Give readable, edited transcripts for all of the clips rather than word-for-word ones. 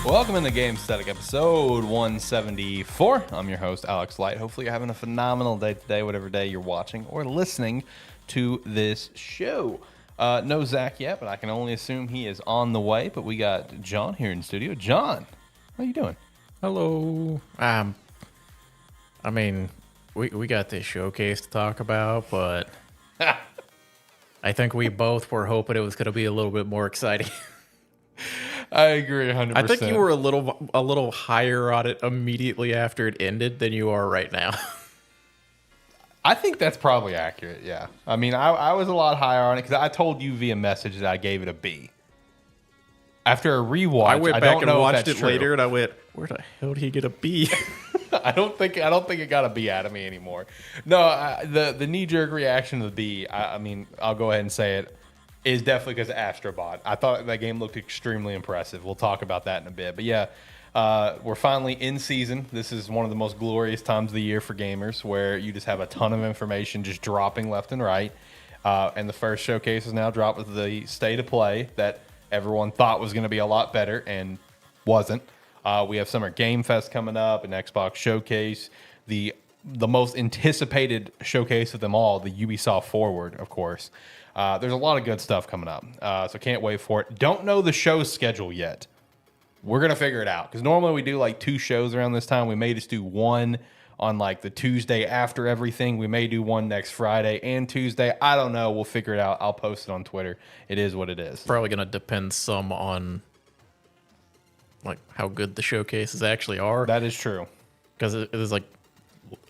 Welcome into Gamesthetic episode 174. I'm your host, Alex Light. Hopefully you're having a phenomenal day today, whatever day you're watching or listening to this show. No Zach yet, but I can only assume he is on the way. But we got John here in the studio. John, how you doing? Hello. I mean, we got this showcase to talk about, but I think we both were hoping it was going to be a little bit more exciting. I agree 100%. I think you were a little higher on it immediately after it ended than you are right now. I think that's probably accurate, yeah. I mean, I was a lot higher on it because I told you via message that I gave it a B. After a rewatch, I went back and watched it later, and I went, "Where the hell did he get a B?" I don't think it got a B out of me anymore. No, the knee jerk reaction to the B. I mean, I'll go ahead and say it is definitely because of Astrobot. I thought that game looked extremely impressive. We'll talk about that in a bit, but yeah. We're finally in season. This is one of the most glorious times of the year for gamers, where you just have a ton of information just dropping left and right. And the first showcase is now dropped with the state of play that everyone thought was going to be a lot better and wasn't. We have Summer Game Fest coming up, an Xbox showcase, the most anticipated showcase of them all, the Ubisoft Forward, of course. There's a lot of good stuff coming up, so can't wait for it. Don't know the show's schedule yet. We're going to figure it out, because normally we do like 2 shows around this time. We may just do one on like the Tuesday after everything. We may do one next Friday and Tuesday. I don't know. We'll figure it out. I'll post it on Twitter. It is what it is. Probably going to depend some on like how good the showcases actually are. That is true. Because it was like,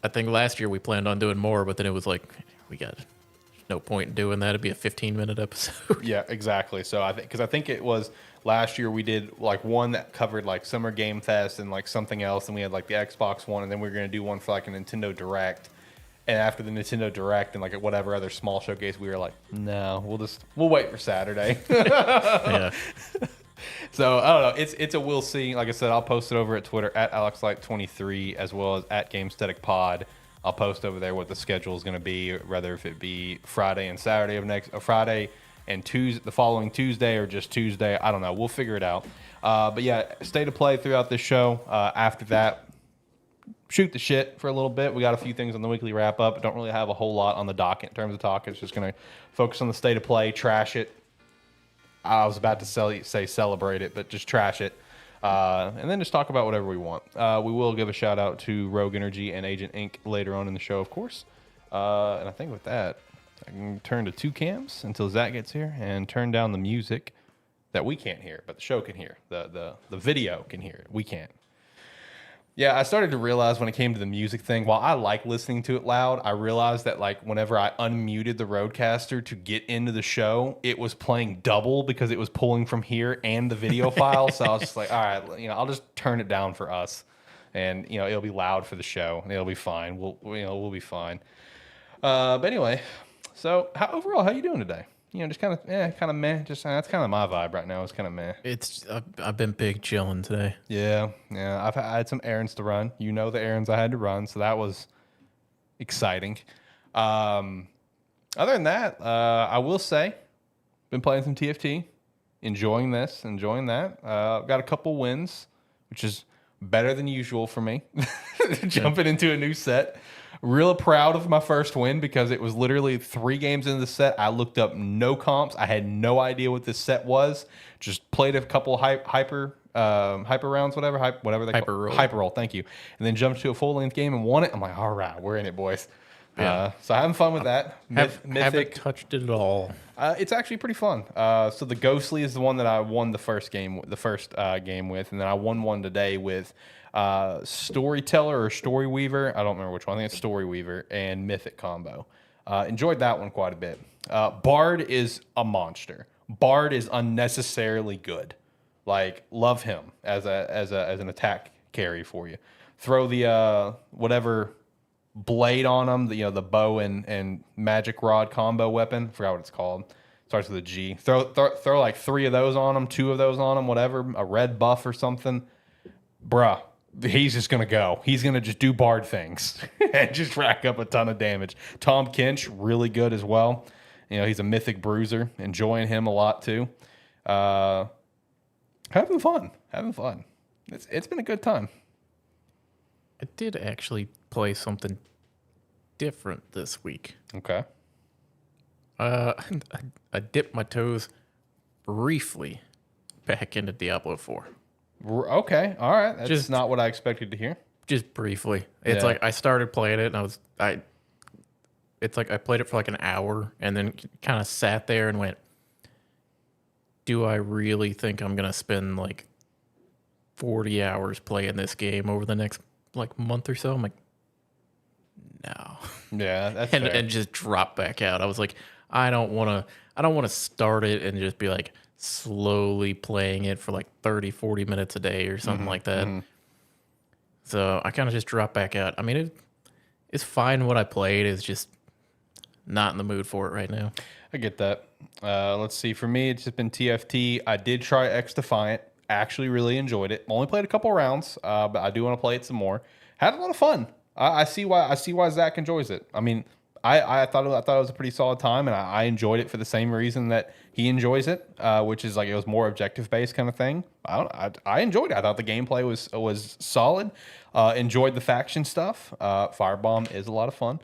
I think last year we planned on doing more, but then it was like, there's no point in doing that. It'd be a 15-minute episode. Yeah, exactly. So I think it was last year we did like one that covered like Summer Game Fest and like something else, and we had like the Xbox one, and then we were going to do one for like a Nintendo Direct. And after the Nintendo Direct and like whatever other small showcase, we were like, no, we'll wait for Saturday. Yeah. So I don't know. It's a we'll see. Like I said, I'll post it over at Twitter at AlexLight23 as well as at Gamesthetic Pod. I'll post over there what the schedule is going to be, whether if it be Friday and Saturday of Friday and Tuesday, the following Tuesday, or just Tuesday. I don't know. We'll figure it out. But yeah, state of play throughout this show. After that, shoot the shit for a little bit. We got a few things on the weekly wrap up. Don't really have a whole lot on the docket in terms of talk. It's just going to focus on the state of play, trash it. I was about to say celebrate it, but just trash it. And then just talk about whatever we want. We will give a shout out to Rogue Energy and Agent Inc. later on in the show, of course. And I think with that, I can turn to 2 cams until Zach gets here and turn down the music that we can't hear, but the show can hear. The video can hear it. We can't. Yeah, I started to realize when it came to the music thing, while I like listening to it loud, I realized that like whenever I unmuted the Rodecaster to get into the show, it was playing double because it was pulling from here and the video file. So I was just like, all right, I'll just turn it down for us, and it'll be loud for the show, and it'll be fine. We'll be fine. But anyway, so overall, how you doing today? Just kind of meh. Just that's kind of my vibe right now. It's kind of meh. I've been big chilling today. Yeah. I had some errands to run. The errands I had to run, so that was exciting. Other than that, I will say, been playing some TFT, enjoying that. Got a couple wins, which is better than usual for me. Jumping into a new set. Real proud of my first win because it was literally 3 games into the set. I looked up no comps. I had no idea what this set was. Just played a couple hyper rounds, whatever they Hyper roll. Hyper roll, thank you. And then jumped to a full length game and won it. I'm like, all right, we're in it, boys. Yeah. So having fun with that. Haven't touched it at all. It's actually pretty fun. So the Ghostly is the one that I won the first game with, and then I won one today with Storyteller or Storyweaver. I don't remember which one. I think it's Storyweaver and Mythic combo. Enjoyed that one quite a bit. Bard is a monster. Bard is unnecessarily good. Like, love him as an attack carry for you. Throw the whatever blade on him, the bow and magic rod combo weapon. I forgot what it's called. Starts with a G. Throw like 3 of those on him, 2 of those on him, whatever. A red buff or something. Bruh. He's just going to go. He's going to just do Bard things and just rack up a ton of damage. Tom Kinch, really good as well. He's a mythic bruiser. Enjoying him a lot too. Having fun. It's been a good time. I did actually play something different this week. Okay. I dipped my toes briefly back into Diablo 4. Okay. All right. That's Just- not what I expected to hear. Just briefly. It's Yeah. like I started playing it and it's like I played it for like an hour and then kind of sat there and went, do I really think I'm going to spend like 40 hours playing this game over the next like month or so? I'm like, no. Yeah, that's and, fair. and just drop back out. I was like, I don't want to start it and just be like slowly playing it for like 30, 40 minutes a day or something like that. So I kind of just dropped back out. I mean, it's fine what I played. It's just not in the mood for it right now. I get that. Let's see. For me, it's just been TFT. I did try XDefiant. Actually, really enjoyed it. Only played a couple rounds, but I do want to play it some more. Had a lot of fun. I see why Zach enjoys it. I mean, I thought it was a pretty solid time, and I enjoyed it for the same reason that he enjoys it, which is like it was more objective based kind of thing. I enjoyed it. I thought the gameplay was solid. Enjoyed the faction stuff. Firebomb is a lot of fun.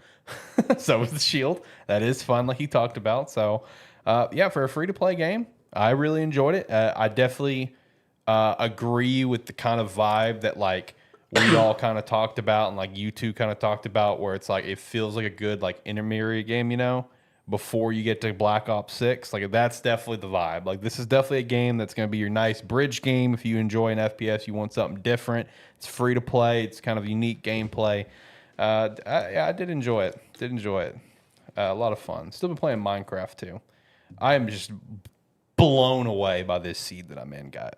So is the shield. That is fun, like he talked about. So yeah, for a free to play game, I really enjoyed it. I definitely agree with the kind of vibe that like we all kind of talked about, and like you two kind of talked about, where it's like it feels like a good like intermediate game, you know, before you get to Black Ops 6. Like that's definitely the vibe. Like this is definitely a game that's going to be your nice bridge game if you enjoy an FPS, you want something different. It's free to play. It's kind of unique gameplay. I did enjoy it. A lot of fun. Still been playing Minecraft too. I am just blown away by this seed that I'm in, guy.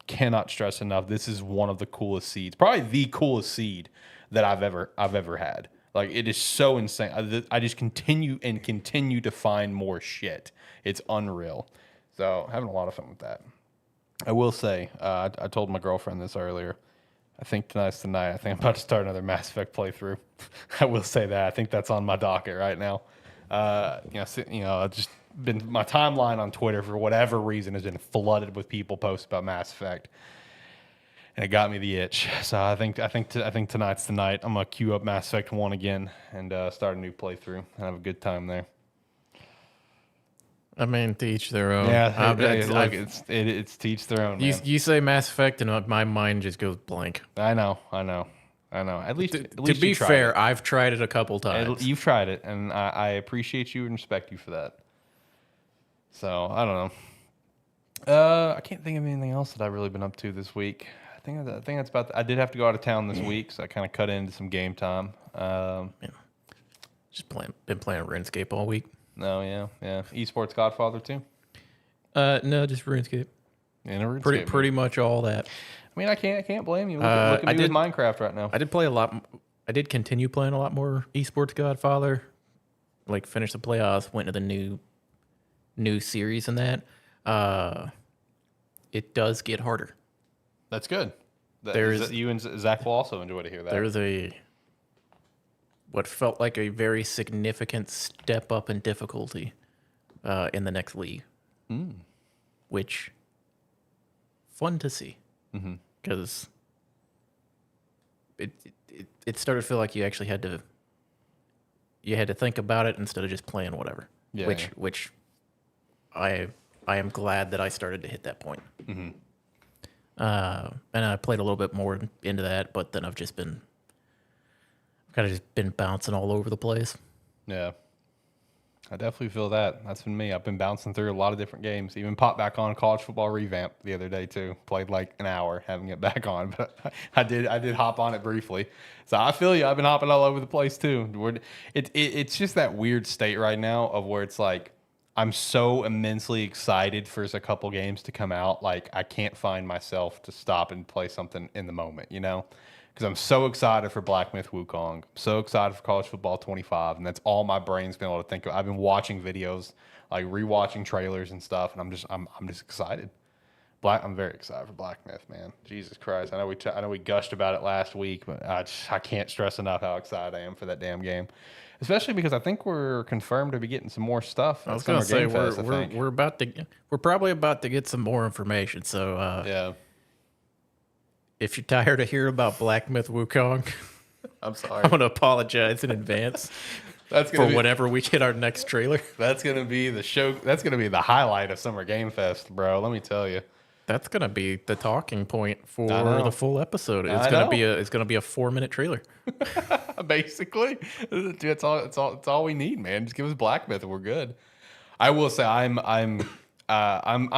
Cannot stress enough. This is one of the coolest seeds, probably the coolest seed that I've ever had. Like it is so insane. I just continue to find more shit. It's unreal. So having a lot of fun with that. I will say, I told my girlfriend this earlier. I think tonight's the night. I think I'm about to start another Mass Effect playthrough. I will say that. I think that's on my docket right now. Just been my timeline on Twitter for whatever reason has been flooded with people posts about Mass Effect, and it got me the itch. So I think tonight's the night. I'm gonna queue up Mass Effect 1 again and start a new playthrough and have a good time there. I mean, to each their own. Yeah, it's to each their own. You say Mass Effect, and my mind just goes blank. I know. At least to be fair, I've tried it a couple times. You've tried it, and I appreciate you and respect you for that. So I don't know. I can't think of anything else that I've really been up to this week. I think that's about. I did have to go out of town this week, so I kind of cut into some game time. Just been playing RuneScape all week. No, yeah. Esports Godfather too. No, just RuneScape. Yeah, RuneScape, Pretty much all that. I mean, I can't blame you. Look at me with Minecraft right now. I did play a lot. I did continue playing a lot more Esports Godfather. Like finished the playoffs, went to the new series and that. It does get harder. That's good. You and Zach will also enjoy to hear that. There's what felt like a very significant step up in difficulty in the next league, which fun to see because it started to feel like you actually had to think about it instead of just playing whatever. Yeah, which I am glad that I started to hit that point. And I played a little bit more into that, but then I've kind of just been bouncing all over the place. Yeah. I definitely feel that. That's been me. I've been bouncing through a lot of different games. Even popped back on College Football Revamp the other day too. Played like an hour having it back on, but I did hop on it briefly. So I feel you. I've been hopping all over the place too. It's just that weird state right now of where it's like I'm so immensely excited for a couple games to come out. Like I can't find myself to stop and play something in the moment, you know? Because I'm so excited for Black Myth Wukong. I'm so excited for College Football 25, and that's all my brain's been able to think of. I've been watching videos, like rewatching trailers and stuff, and I'm just excited. I'm very excited for Black Myth, man. Jesus Christ! I know we gushed about it last week, but I can't stress enough how excited I am for that damn game. Especially because I think we're confirmed to be getting some more stuff. I was going to say we're probably about to get some more information. So yeah. if you're tired of hearing about Black Myth Wukong, I'm sorry. I'm gonna apologize in advance That's for gonna be, whenever we get our next trailer. that's gonna be the show. That's gonna be the highlight of Summer Game Fest, bro. Let me tell you. That's gonna be the talking point I for know. the full episode. I know. It's gonna be a 4-minute trailer. Basically, dude, that's all we need, man. Just give us Black Myth and we're good. I will say I'm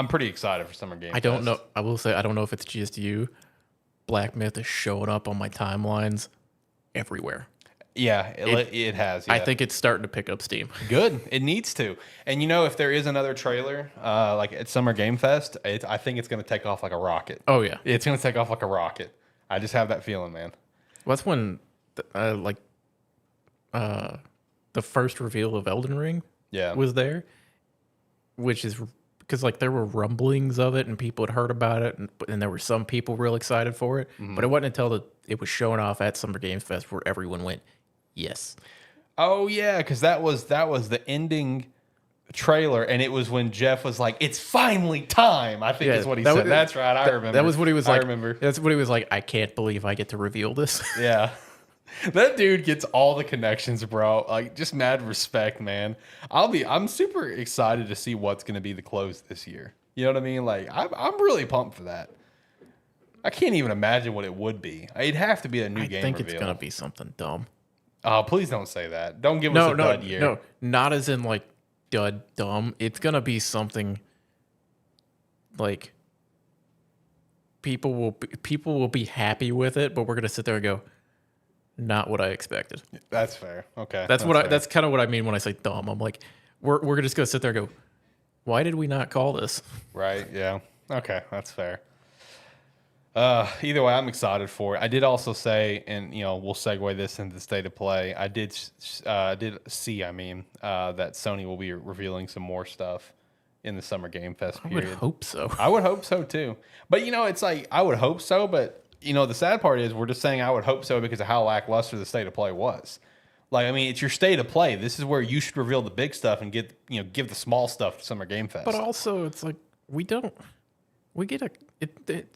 pretty excited for Summer Game I don't Fest. know. I will say I don't know if it's just you. Black Myth is showing up on my timelines everywhere. Yeah, it has. I yeah. think it's starting to pick up steam. Good. It needs to. And if there is another trailer, like at Summer Game Fest, I think it's going to take off like a rocket. Oh yeah, It's going to take off like a rocket. I just have that feeling, man. well, that's when the first reveal of Elden Ring Yeah. was there, which is because like there were rumblings of it and people had heard about it, and there were some people real excited for it. But it wasn't until it was showing off at Summer Games Fest where everyone went, "Yes." Oh yeah, because that was the ending trailer, and it was when Jeff was like, "It's finally time." I think is what he said. That's right. I remember. That was what he was I like. remember. That's what he was like. I can't believe I get to reveal this. Yeah. That dude gets all the connections, bro. Like, just mad respect, man. I'm super excited to see what's going to be the close this year. You know what I mean? Like, I'm really pumped for that. I can't even imagine what it would be. It'd have to be a new game I think reveal. it's gonna be something dumb. Oh, please don't say that. Don't give us a dud year. No, not as in like dud dumb. It's gonna be something like people will be happy with it, but we're gonna sit there and go, not what I expected. That's fair. Okay. That's kind of what I mean when I say dumb. I'm like, we're just gonna sit there and go, why did we not call this? Right. Yeah. Okay. That's fair. Either way, I'm excited for it. I did also say, and we'll segue this into the state of play. I did see, that Sony will be revealing some more stuff in the Summer Game Fest I period. would hope so. I would hope so too. But it's like I would hope so, but the sad part is we're just saying I would hope so because of how lackluster the state of play was. Like, I mean, it's your state of play. This is where you should reveal the big stuff and give the small stuff to Summer Game Fest. But also, it's like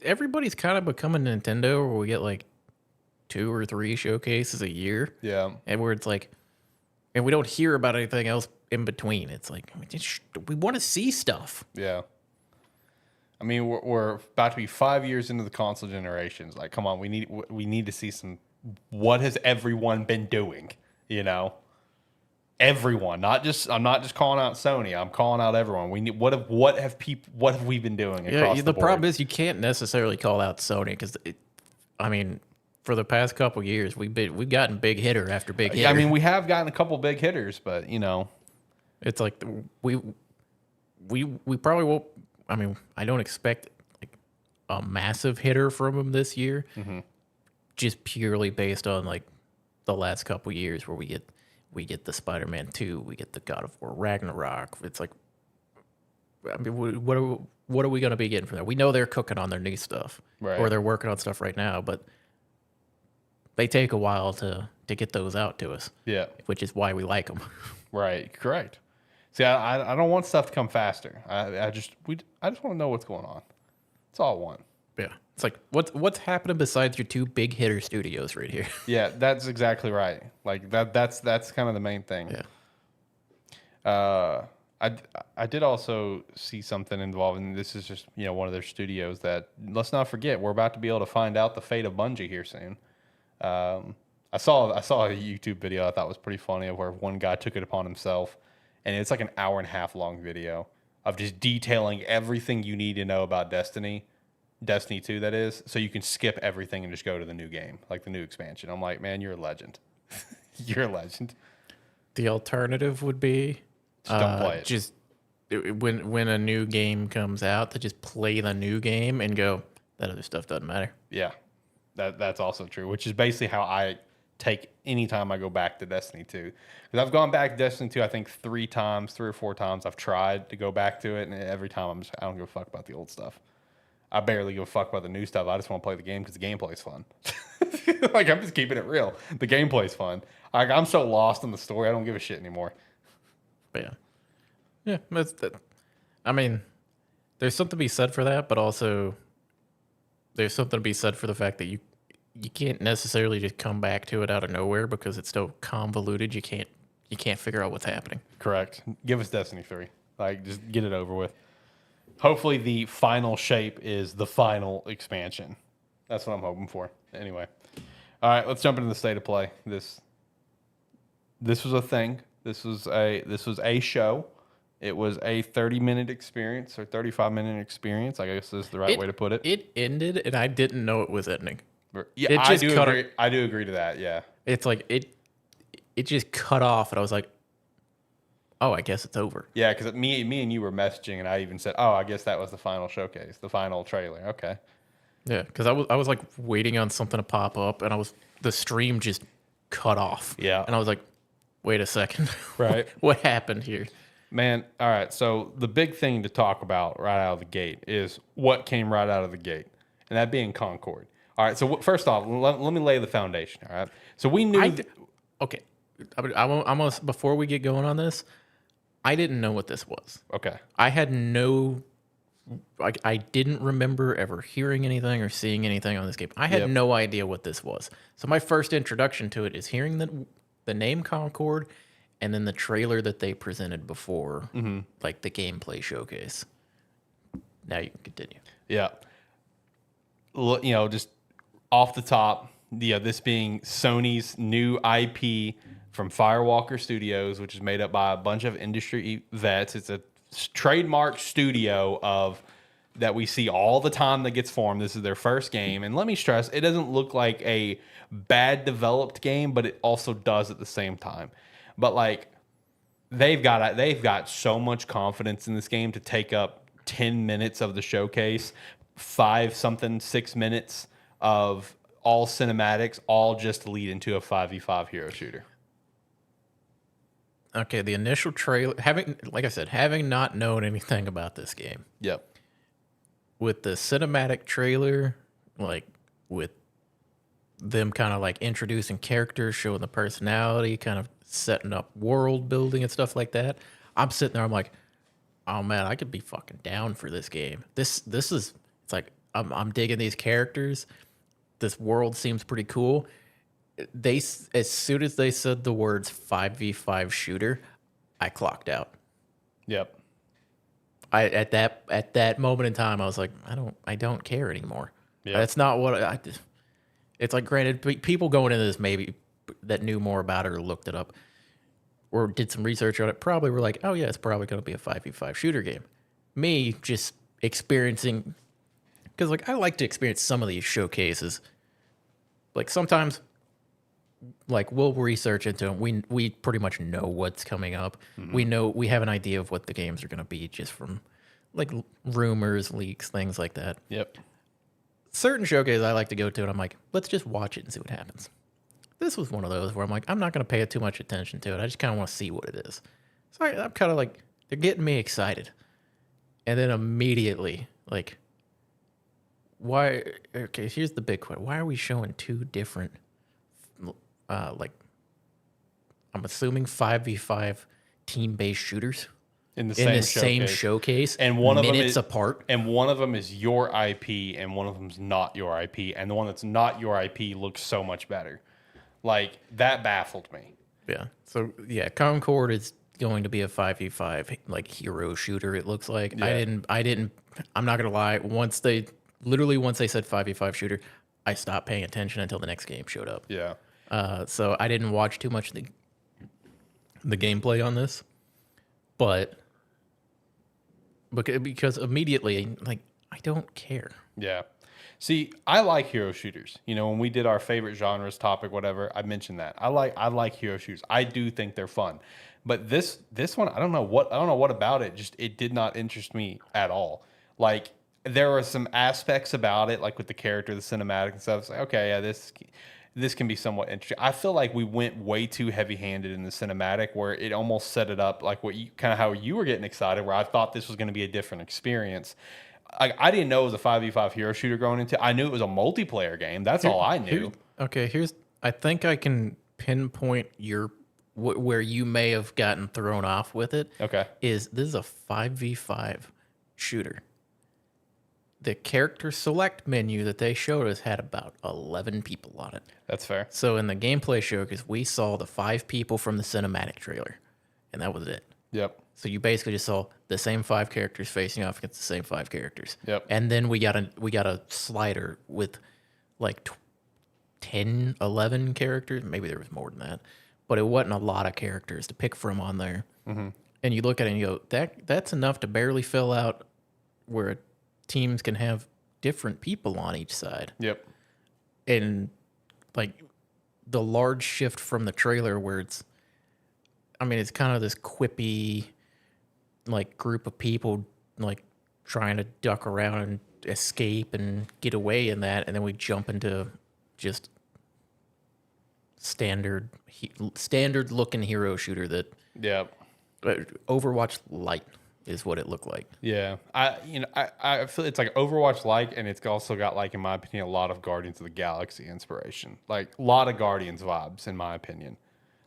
everybody's kind of becoming Nintendo, where we get like 2 or 3 showcases a year. Yeah. And where it's like, and we don't hear about anything else in between. It's like, we want to see stuff. Yeah. I mean, we're about to be 5 years into the console generations. Like, come on, we need to see some. What has everyone been doing? Everyone, I'm not just calling out Sony. I'm calling out everyone. We need what have we been doing across the board? The problem is you can't necessarily call out Sony because for the past couple years we've gotten big hitter after big hitter. I mean, we have gotten a couple big hitters, but it's like we probably won't. I mean, I don't expect like a massive hitter from him this year, just purely based on like the last couple years where we get the Spider-Man 2, we get the God of War Ragnarok. It's like, I mean, what are we going to be getting from there? We know they're cooking on their new stuff, right, or they're working on stuff right now, but they take a while to get those out to us. Yeah, which is why we like them. Right, correct. See, I don't want stuff to come faster. I just want to know what's going on. That's all I want. Yeah, it's like what's happening besides your 2 big hitter studios right here. Yeah, that's exactly right. Like that's kind of the main thing. Yeah. I did also see something involving. This is just one of their studios that, let's not forget, we're about to be able to find out the fate of Bungie here soon. I saw a YouTube video I thought was pretty funny of where one guy took it upon himself, and it's like an 1.5 hour long video of just detailing everything you need to know about Destiny 2, that is, so you can skip everything and just go to the new game, like the new expansion. I'm like, man, you're a legend. You're a legend. The alternative would be Just don't play it. Just when a new game comes out, to just play the new game and go, that other stuff doesn't matter. Yeah, that's also true, which is basically how I take any time I go back to Destiny 2. Because I've gone back to Destiny 2, I think 3 or 4 times. I've tried to go back to it, and every time I don't give a fuck about the old stuff. I barely give a fuck about the new stuff. I just want to play the game because the gameplay's fun. Like, I'm just keeping it real. The gameplay's fun. Like, I'm so lost in the story, I don't give a shit anymore. But yeah, I mean, there's something to be said for that, but also there's something to be said for the fact that you can't necessarily just come back to it out of nowhere because it's so convoluted. You can't figure out what's happening. Correct. Give us Destiny 3. Like, just get it over with. Hopefully the final shape is the final expansion. That's what I'm hoping for. Anyway. All right, let's jump into the state of play. This was a thing. This was a show. It was a 30-minute experience or 35-minute experience, I guess is the right way to put it. It ended, and I didn't know it was ending. Yeah, I do agree. I do agree to that. Yeah, it's like it just cut off, and I was like, "Oh, I guess it's over." Yeah, because me and you were messaging, and I even said, "Oh, I guess that was the final showcase, the final trailer." Okay. Yeah, because I was like waiting on something to pop up, and the stream just cut off. Yeah, and I was like, "Wait a second, right? What happened here?" Man, all right. So the big thing to talk about right out of the gate is what came right out of the gate, and that being Concord. All right. So first off, let me lay the foundation. All right. So we knew. Okay. Before we get going on this, I didn't know what this was. Okay. I had no. I didn't remember ever hearing anything or seeing anything on this game. I had no idea what this was. So my first introduction to it is hearing the name Concord, and then the trailer that they presented before, like the gameplay showcase. Now you can continue. Yeah. Just off the top, this being Sony's new IP from Firewalker Studios, which is made up by a bunch of industry vets. It's a trademark studio that we see all the time that gets formed. This is their first game. And let me stress, it doesn't look like a bad developed game, but it also does at the same time. But like they've got so much confidence in this game to take up 10 minutes of the showcase, 6 minutes of all cinematics, all just to lead into a 5v5 hero shooter. Okay, the initial trailer, having not known anything about this game. Yep. With the cinematic trailer, like with them kind of like introducing characters, showing the personality, kind of setting up world building and stuff like that. I'm sitting there, I'm like, oh man, I could be fucking down for this game. This is, it's like, I'm digging these characters. This world seems pretty cool. As soon as they said the words 5v5 shooter, I clocked out. Yep. At that moment in time, I was like, I don't care anymore. Yeah. That's not what it's like. Granted, people going into this maybe that knew more about it or looked it up or did some research on it probably were like, oh yeah, it's probably going to be a 5v5 shooter game. Me just experiencing, because like I like to experience some of these showcases. Like sometimes, like we'll research into them. We pretty much know what's coming up. Mm-hmm. We have an idea of what the games are going to be just from like rumors, leaks, things like that. Yep. Certain showcases I like to go to, and I'm like, let's just watch it and see what happens. This was one of those where I'm like, I'm not going to pay too much attention to it. I just kind of want to see what it is. So I'm kind of like, they're getting me excited. And then immediately, like, why? Okay, here's the big question. Why are we showing two different, like, I'm assuming 5v5 team-based shooters in the same showcase, and one of them is apart, and one of them is your IP, and one of them's not your IP, and the one that's not your IP looks so much better. Like that baffled me. Yeah. So yeah, Concord is going to be a 5v5 like hero shooter. It looks like. Yeah. I'm not gonna lie. Once they said 5v5 shooter, I stopped paying attention until the next game showed up. Yeah. So I didn't watch too much of the gameplay on this, but because immediately, like, I don't care. Yeah. See, I like hero shooters. You know, when we did our favorite genres topic, whatever, I mentioned that. I like hero shooters. I do think they're fun. But this one, I don't know what about it. Just it did not interest me at all. Like there are some aspects about it, like with the character, the cinematic and stuff. It's like, okay, yeah, this can be somewhat interesting. I feel like we went way too heavy-handed in the cinematic, where it almost set it up like how you were getting excited, where I thought this was going to be a different experience. I didn't know it was a 5v5 hero shooter going into. I knew it was a multiplayer game. That's all I knew. I think I can pinpoint where you may have gotten thrown off with it. Okay. This is a 5v5 shooter. the character select menu that they showed us had about 11 people on it. That's fair. So in the gameplay showcase, we saw the 5 people from the cinematic trailer, and that was it. Yep. So you basically just saw the same 5 characters facing off against the same 5 characters. Yep. And then we got a slider with like 10, 11 characters. Maybe there was more than that, but it wasn't a lot of characters to pick from on there. Mm-hmm. And you look at it and you go, that's enough to barely fill out where teams can have different people on each side. Yep. And like the large shift from the trailer where it's kind of this quippy like group of people like trying to duck around and escape and get away in that, and then we jump into just standard looking hero shooter that Overwatch Light is what it looked like. Yeah, I feel it's like Overwatch like, and it's also got, like, in my opinion, a lot of Guardians of the Galaxy inspiration. Like a lot of Guardians vibes, in my opinion.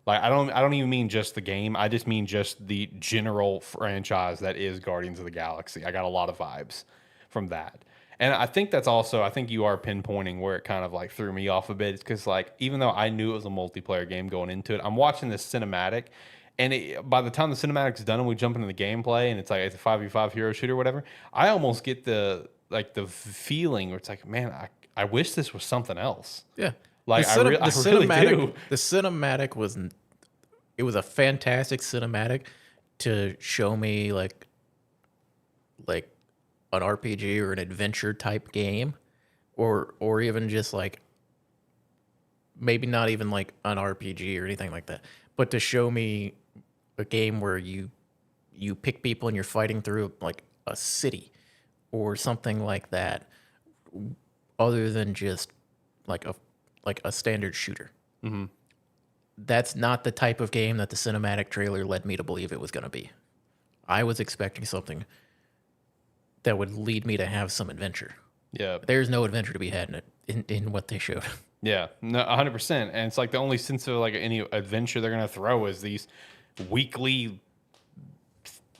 Like I don't even mean just the game. I just mean just the general franchise that is Guardians of the Galaxy. I got a lot of vibes from that. And I think that's also, I think you are pinpointing where it kind of like threw me off a bit. It's because, like, even though I knew it was a multiplayer game going into it, I'm watching this cinematic, and by the time the cinematic's done and we jump into the gameplay and it's like it's a 5v5 hero shooter or whatever, I almost get the feeling where it's like, man, I wish this was something else. Yeah. Like I really do. The cinematic was a fantastic cinematic to show me like an RPG or an adventure type game, or even just like maybe not even like an RPG or anything like that, but to show me a game where you pick people and you're fighting through like a city or something like that, other than just like a standard shooter. Mm-hmm. That's not the type of game that the cinematic trailer led me to believe it was going to be. I was expecting something that would lead me to have some adventure. Yeah. There's no adventure to be had in what they showed. Yeah, no, 100%. And it's like the only sense of like any adventure they're going to throw is these weekly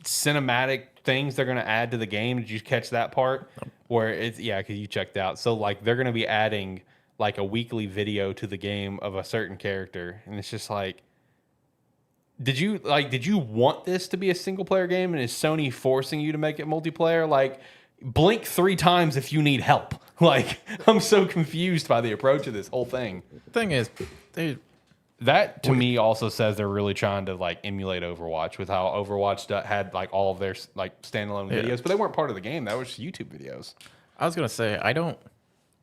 cinematic things they're going to add to the game. Did you catch that part? Where it's, yeah, because you checked out. So like they're going to be adding like a weekly video to the game of a certain character. And it's just like, did you want this to be a single player game, and is Sony forcing you to make it multiplayer? Like, blink 3 times if you need help. Like, I'm so confused by the approach of this whole thing. The thing is, that to me also says they're really trying to like emulate Overwatch, with how Overwatch had like all of their like standalone videos, but they weren't part of the game. That was just YouTube videos. I was gonna say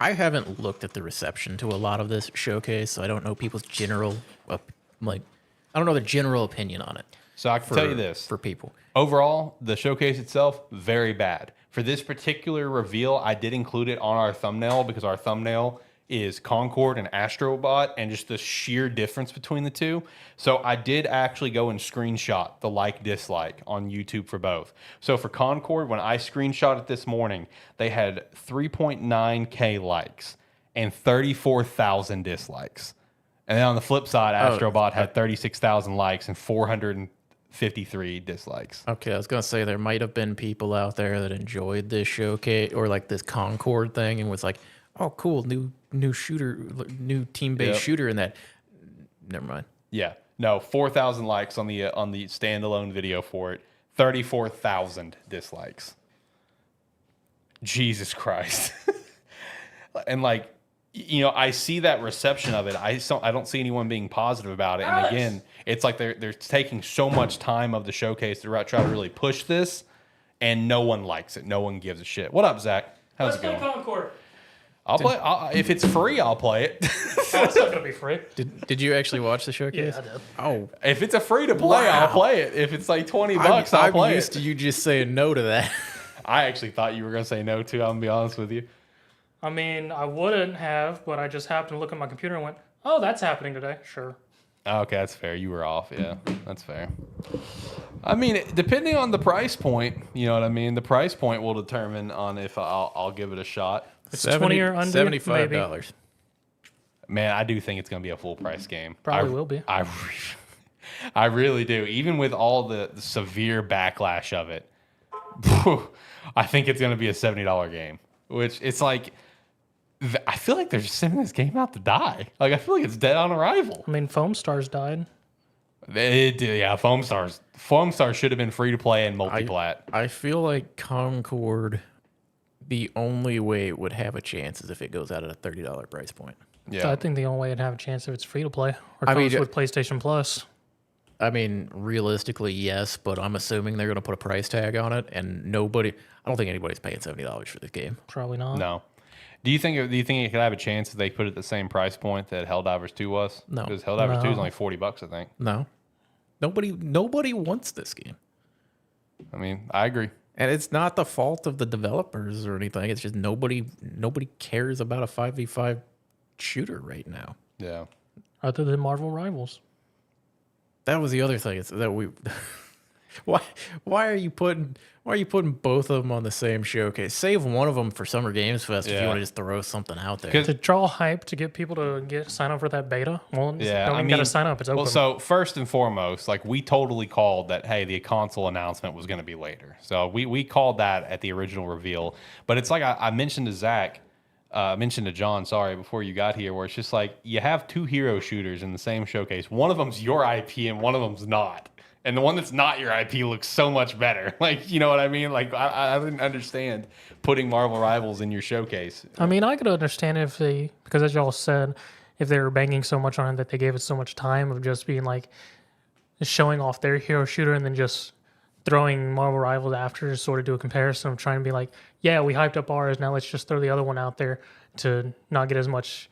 I haven't looked at the reception to a lot of this showcase, so I don't know people's general I don't know the general opinion on it. So I can tell you this. For people. Overall, the showcase itself, very bad. For this particular reveal, I did include it on our thumbnail because our thumbnail is Concord and Astrobot, and just the sheer difference between the two. So I did actually go and screenshot the like-dislike on YouTube for both. So for Concord, when I screenshot it this morning, they had 3.9K likes and 34,000 dislikes. And then on the flip side, Astrobot had 36,000 likes and 453 dislikes. Okay, I was going to say there might have been people out there that enjoyed this showcase or like this Concord thing and was like, oh, cool, new shooter, new team-based shooter in that. Never mind. Yeah. No, 4,000 likes on the standalone video for it. 34,000 dislikes. Jesus Christ. And like, you know, I see that reception of it. I don't see anyone being positive about it. And again, it's like they're taking so much time of the showcase to try to really push this, and no one likes it. No one gives a shit. What up, Zach? How's it going? Concord. I'll play. If it's free, I'll play it. Oh, it's not gonna be free. Did you actually watch the showcase? Yeah, I did. Oh, if it's a free to play, I'll play it. If it's like $20, I'll play it. I'm used to you just saying no to that. I actually thought you were gonna say no too. I'm gonna be honest with you. I mean, I wouldn't have, but I just happened to look at my computer and went, "Oh, that's happening today." Sure. Okay, that's fair. You were off. Yeah, that's fair. I mean, depending on the price point, you know what I mean? The price point will determine on if I'll give it a shot. It's 20 or under, $75. Man, I do think it's going to be a full price game. Probably will be. I really do. Even with all the severe backlash of it, I think it's going to be a $70 game. which it's like I feel like they're just sending this game out to die. Like I feel like it's dead on arrival. I mean, Foam Stars died. Yeah, Foam Stars. Foam Stars should have been free to play and multi-plat. I feel like Concord, the only way it would have a chance is if it goes out at a $30 price point. Yeah, So I think the only way it'd have a chance if it's free to play or I comes mean, with PlayStation Plus. I mean, realistically, yes, but I'm assuming they're going to put a price tag on it, and I don't think anybody's paying $70 for this game. Probably not. no. Do you think it could have a chance if they put it at the same price point that Helldivers 2 was? No. Because Helldivers 2 is No. only $40, I think. No, nobody wants this game, I mean, I agree. and it's not the fault of the developers or anything. It's just nobody cares about a 5v5 shooter right now. Yeah. Other than Marvel Rivals. That was the other thing. Is that we why are you putting both of them on the same showcase? Save one of them for Summer Games Fest if you Yeah. want to just throw something out there. 'Cause- To draw hype to get people to sign up for that beta. Well, Yeah, don't I even mean, got to sign up. It's open. Well, so first and foremost, like we totally called that. Hey, the console announcement was going to be later. So we called that at the original reveal. But it's like I mentioned to Zach, mentioned to John, sorry, before you got here, where it's just like you have two hero shooters in the same showcase. One of them's your IP and one of them's not. And the one that's not your IP looks so much better. Like, you know what I mean? Like, I didn't understand putting Marvel Rivals in your showcase. I mean, I could understand if they, because as y'all said, if they were banging so much on it that they gave it so much time of just being like, just showing off their hero shooter and then just throwing Marvel Rivals after to sort of do a comparison of trying to be like, yeah, we hyped up ours, now let's just throw the other one out there to not get as much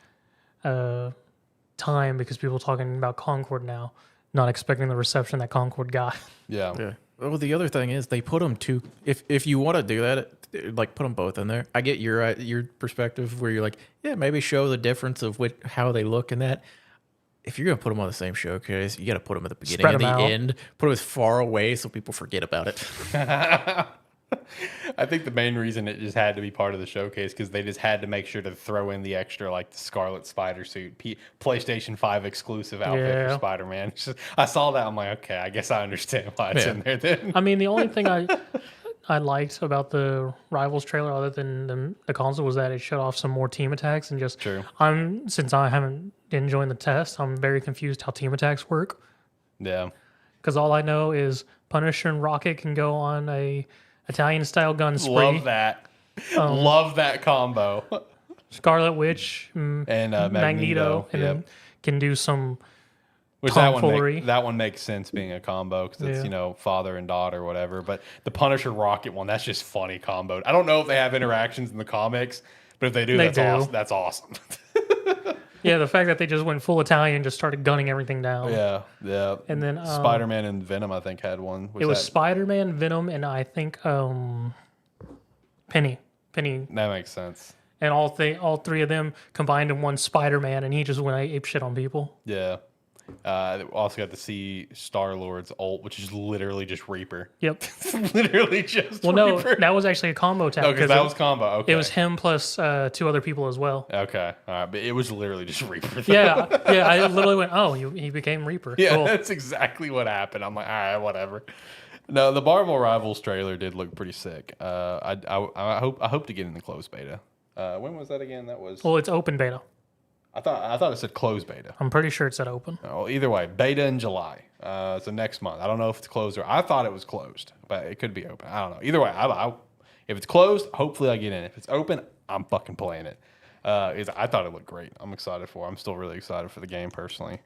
time because people are talking about Concord now, not expecting the reception that Concord got. Yeah. Yeah. Well, the other thing is they put them two. If you want to do that, like put them both in there. I get your perspective where you're like, yeah, maybe show the difference of how they look and that. If you're gonna put them on the same showcase, you got to put them at the beginning Spread and the 'em out. end. Put them as far away so people forget about it. I think the main reason it just had to be part of the showcase because they just had to make sure to throw in the extra, like the Scarlet Spider suit, PlayStation 5 exclusive outfit for Yeah. Spider-Man. It's just, I saw that, I'm like, okay, I guess I understand why it's Yeah. in there then. I mean, the only thing I liked about the Rivals trailer, other than the console, was that it showed off some more team attacks and just. True. Since I haven't didn't join the test, I'm very confused how team attacks work Yeah. because all I know is Punisher and Rocket can go on a Italian style gun spree. Love that. Love that combo. Scarlet Witch, And Magneto, and yep. then can do some. Which tomfoolery. that one makes sense being a combo because it's, Yeah. father and daughter or whatever. But the Punisher Rocket one, that's just funny combo. I don't know if they have interactions in the comics, but if they do, They that's do. awesome. That's awesome. Yeah, the fact that they just went full Italian, just started gunning everything down. Yeah, yeah. And then Spider-Man and Venom, I think, had one. it was Spider-Man, Venom, and I think Penny, that makes sense. and all three of them combined in one Spider-Man, and he just went ape shit on people. Yeah. Also got to see Star-Lord's ult, which is literally just Reaper. Yep. Literally just Well, no, Reaper. that was actually a combo tag. Oh, because that was combo. Okay. It was him plus two other people as well. Okay. All right. But it was literally just Reaper. Yeah, yeah. I literally went, oh, he became Reaper. Yeah, Cool. that's exactly what happened. I'm like, all right, whatever. No, the Marvel Rivals trailer did look pretty sick. I hope to get in the closed beta. When was that again? That was. Well, it's open beta. I thought it said closed beta. I'm pretty sure it's at open. Well, either way, beta in July. So next month. I don't know if it's closed or I thought it was closed, but it could be open. I don't know. Either way, if it's closed, hopefully I get in. If it's open, I'm fucking playing it. I thought it looked great. I'm excited for it. I'm still really excited for the game personally.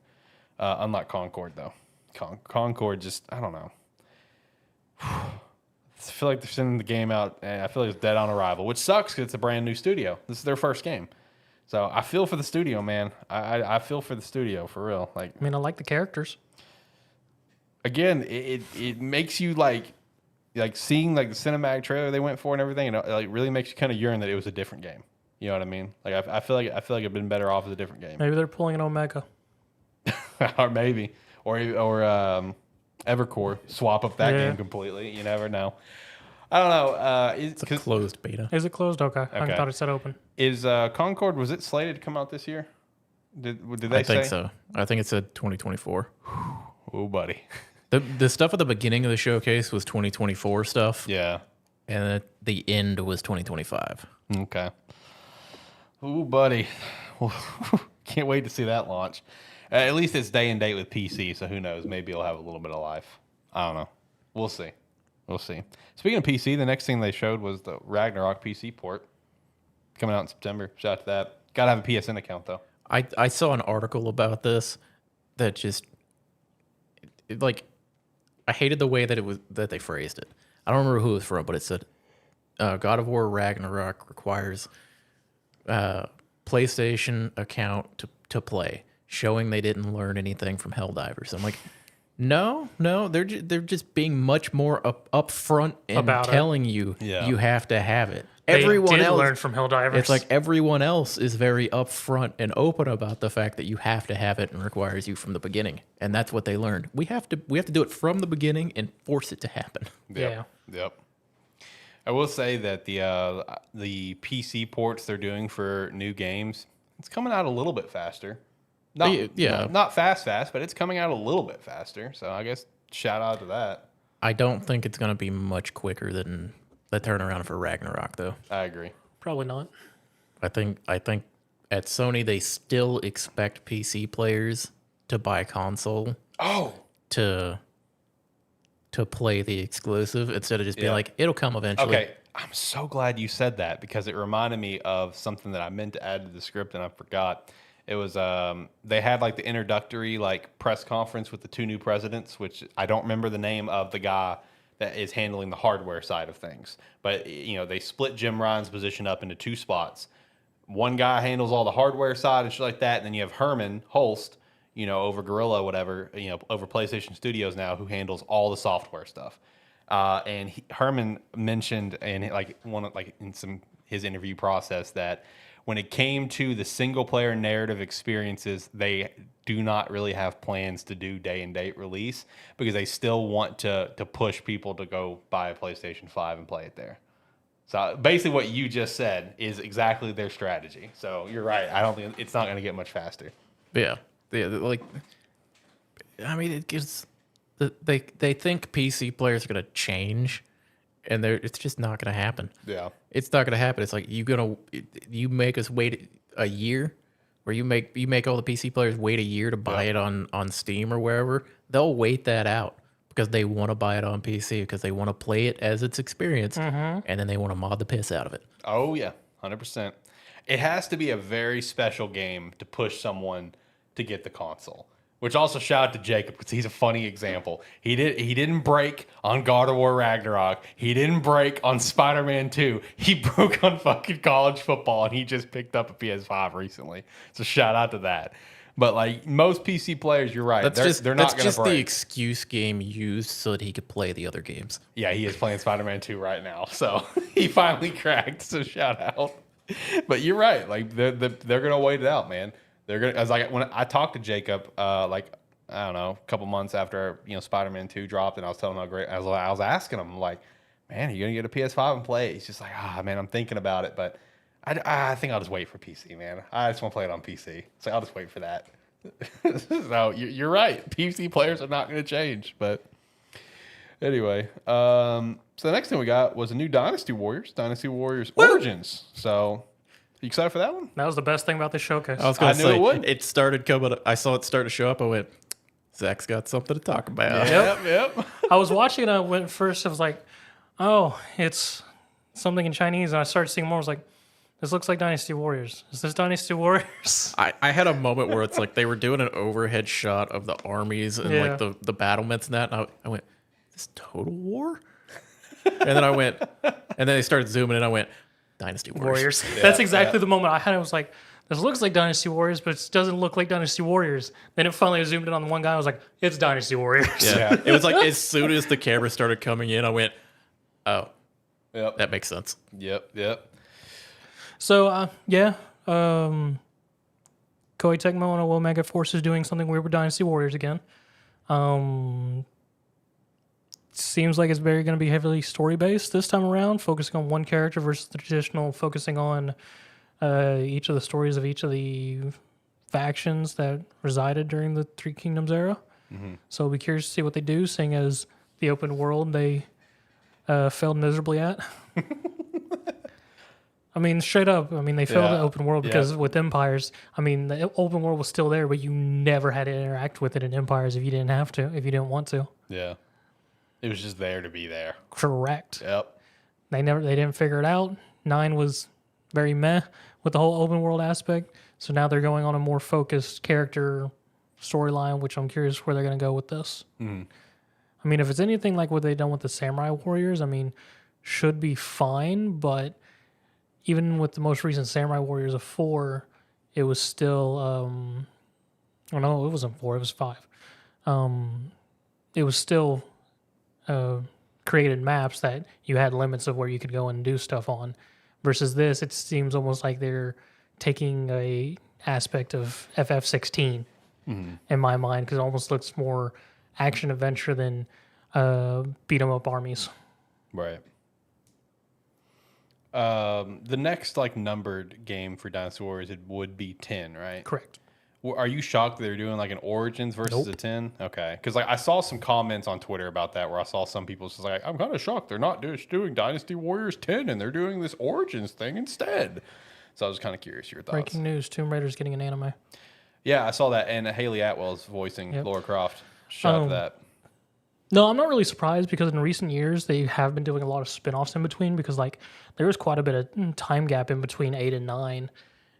Unlike Concord though. Concord just, I don't know. I feel like they're sending the game out and I feel like it's dead on arrival, which sucks because it's a brand new studio. This is their first game. So I feel for the studio, man. I feel for the studio for real. Like, I mean, I like the characters. again, it makes you like seeing like the cinematic trailer they went for and everything, and it like really makes you kind of yearn that it was a different game. You know what I mean? Like I feel like it'd been better off as a different game, Maybe they're pulling an Omega. or maybe or Evercore swap up that Yeah. game completely. You never know. I don't know. It's a closed beta. Is it closed? Okay. I Okay. thought it said open. Is Concord, was it slated to come out this year? Did they I think say? so. I think it said 2024. Oh, buddy. The stuff at the beginning of the showcase was 2024 stuff, Yeah. and at the end was 2025. Okay. Ooh, buddy. Can't wait to see that launch. At least it's day and date with PC, so who knows? Maybe it'll have a little bit of life. I don't know. We'll see. We'll see. Speaking of PC, the next thing they showed was the Ragnarok PC port coming out in September. Shout out to that. Gotta have a PSN account though. I saw an article about this that just like I hated the way that they phrased it. I don't remember who it was from, but it said God of War Ragnarok requires PlayStation account to play, showing they didn't learn anything from Helldivers. I'm like, no, they're just being much more upfront and About telling you you have to have it. Everyone else learned from Helldivers. It's like everyone else is very upfront and open about the fact that you have to have it and requires you from the beginning, and that's what they learned. We have to do it from the beginning and force it to happen. Yep. I will say that the PC ports they're doing for new games, it's coming out a little bit faster. Not fast, but it's coming out a little bit faster. So I guess shout out to that. I don't think it's going to be much quicker than the turnaround for Ragnarok, though. I agree. Probably not. I think at Sony they still expect PC players to buy console. To play the exclusive instead of just being like, it'll come eventually. Okay, I'm so glad you said that because it reminded me of something that I meant to add to the script and I forgot. It was they had like the introductory like press conference with the two new presidents, which I don't remember the name of the guy that is handling the hardware side of things. But you know, they split Jim Ryan's position up into two spots. One guy handles all the hardware side and shit like that, and then you have Herman Holst, you know, over Gorilla, whatever, you know, over PlayStation Studios now, who handles all the software stuff. And Herman mentioned, and in his interview process, that when it came to the single player narrative experiences, they do not really have plans to do day and date release because they still want to push people to go buy a PlayStation 5 and play it there. So basically what you just said is exactly their strategy. So you're right. I don't think it's not going to get much faster. Yeah. Like, I mean, it gives they think PC players are going to change, and it's just not going to happen. Yeah, it's not going to happen. It's like you make us wait a year, or you make all the PC players wait a year to buy it on Steam or wherever. They'll wait that out because they want to buy it on PC because they want to play it as its experience, and then they want to mod the piss out of it. Oh yeah, 100%. It has to be a very special game to push someone to get the console. Which also shout out to Jacob because he's a funny example. He didn't break on God of War Ragnarok. He didn't break on Spider-Man 2. He broke on fucking college football, and he just picked up a PS5 recently. So shout out to that. But like most PC players, you're right. They're not going to break. That's just the excuse game used so that he could play the other games. Yeah, he is playing Spider-Man 2 right now. So he finally cracked. So shout out. But you're right. Like they're going to wait it out, man. They're gonna, as like when I talked to Jacob, like I don't know, a couple months after Spider-Man 2 dropped, and I was telling him how great. I was asking him like, man, are you gonna get a PS5 and play it? He's just like, man, I'm thinking about it, but I think I'll just wait for PC, man. I just want to play it on PC, so I'll just wait for that. So you're right, PC players are not gonna change, but anyway. So the next thing we got was a new Dynasty Warriors Origins. So. You excited for that one? That was the best thing about this showcase. I knew it would. It started coming. I saw it start to show up. I went, Zach's got something to talk about. Yep. I was watching it. I went first. I was like, oh, it's something in Chinese. And I started seeing more. I was like, this looks like Dynasty Warriors. Is this Dynasty Warriors? I had a moment where it's like they were doing an overhead shot of the armies and like the battlements and that. And I went, this Total War? And then they started zooming in. I went, Dynasty Warriors. That's exactly the moment I had. I was like, this looks like Dynasty Warriors, but it doesn't look like Dynasty Warriors. Then it finally zoomed in on the one guy. I was like, it's Dynasty Warriors. Yeah. It was like as soon as the camera started coming in, I went, oh, that makes sense. Yep. So, Koei Tecmo and Omega Force is doing something weird with Dynasty Warriors again. Seems like it's very going to be heavily story-based this time around, focusing on one character versus the traditional focusing on each of the stories of each of the factions that resided during the Three Kingdoms era. Mm-hmm. So I'll be curious to see what they do, seeing as the open world they failed miserably at. I mean, straight up. I mean, they filled Yeah, the open world yeah. because with Empires, I mean, the open world was still there, but you never had to interact with it in Empires if you didn't have to, if you didn't want to. Yeah. It was just there to be there. Correct. Yep. They didn't figure it out. 9 was very meh with the whole open world aspect. So now they're going on a more focused character storyline, which I'm curious where they're going to go with this. Mm. I mean, if it's anything like what they've done with the Samurai Warriors, I mean, should be fine, but even with the most recent Samurai Warriors of 4, it was still oh no, it wasn't 4, it was 5. It was still created maps that you had limits of where you could go and do stuff on. Versus this, it seems almost like they're taking a aspect of FF16 in my mind, because it almost looks more action adventure than beat 'em up armies. Right. The next like numbered game for Dynasty Warriors, it would be 10, right? Correct. Are you shocked that they're doing like an Origins versus Nope. a 10? Okay, because like I saw some comments on Twitter about that, where I saw some people just like, I'm kind of shocked they're not just doing Dynasty Warriors 10 and they're doing this Origins thing instead. So I was kind of curious your thoughts. Breaking news: Tomb Raider's getting an anime. Yeah, I saw that, and Haley Atwell's voicing Yep. Laura Croft. Shout out to that. No, I'm not really surprised because in recent years they have been doing a lot of spin-offs in between, because like there was quite a bit of time gap in between 8 and 9.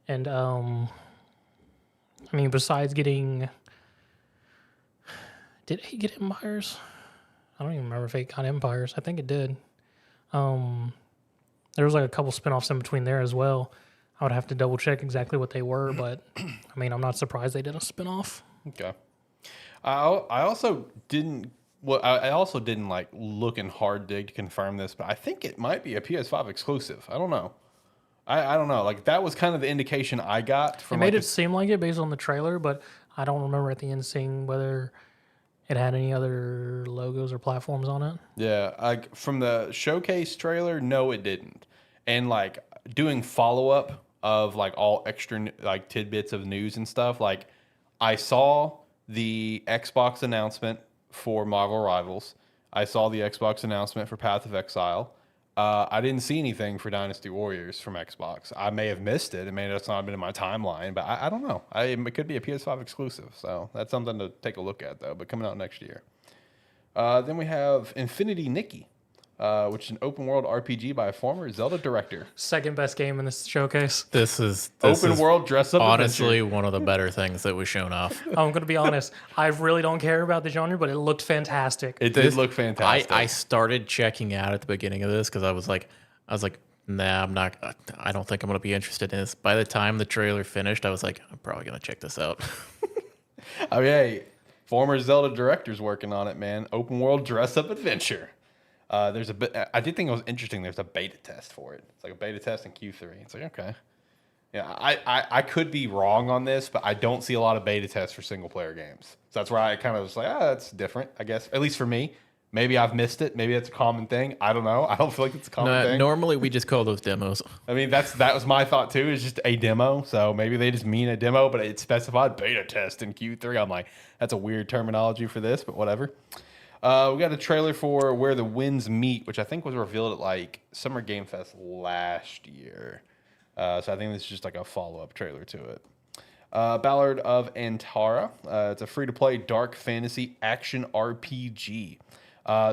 And I mean, besides getting, did 8 get Empires? I don't even remember if 8 got Empires. I think it did. There was like a couple spin-offs in between there as well. I would have to double check exactly what they were, but I mean, I'm not surprised they did a spin-off. Okay. I also didn't. Well, I also didn't like look in hard dig to confirm this, but I think it might be a PS5 exclusive. I don't know. I don't know. Like that was kind of the indication I got It from. made like, it seem like it based on the trailer, but I don't remember at the end seeing whether it had any other logos or platforms on it. Yeah, like from the showcase trailer, no, it didn't. And like doing follow up of like all extra like tidbits of news and stuff. Like I saw the Xbox announcement for Marvel Rivals. I saw the Xbox announcement for Path of Exile. I didn't see anything for Dynasty Warriors from Xbox. I may have missed it. It may have not been in my timeline, but I don't know. It could be a PS5 exclusive, so that's something to take a look at, though, but coming out next year. Then we have Infinity Nikki, which is an open-world RPG by a former Zelda director. Second best game in this showcase. This is Open-world dress-up honestly adventure. one of the better things that was shown off. I'm going to be honest. I really don't care about the genre, but it looked fantastic. It did look fantastic. I started checking out at the beginning of this because I was like, nah, I'm not. I don't think I'm gonna be interested in this. By the time the trailer finished, I was like, I'm probably gonna check this out. I mean, hey, former Zelda director's working on it, man. Open world dress up adventure. There's a bit. I did think it was interesting. There's a beta test for it. It's like a beta test in Q3. It's like okay, yeah. I could be wrong on this, but I don't see a lot of beta tests for single player games. So that's where I kind of was like, that's different. I guess at least for me. Maybe I've missed it. Maybe it's a common thing. I don't know. I don't feel like it's a common thing. Normally, we just call those demos. I mean, that was my thought too. Is just a demo. So maybe they just mean a demo, but it specified beta test in Q3. I'm like, that's a weird terminology for this, but whatever. We got a trailer for Where the Winds Meet, which I think was revealed at like Summer Game Fest last year. So I think this is just like a follow-up trailer to it. Ballad of Antara. It's a free-to-play dark fantasy action RPG.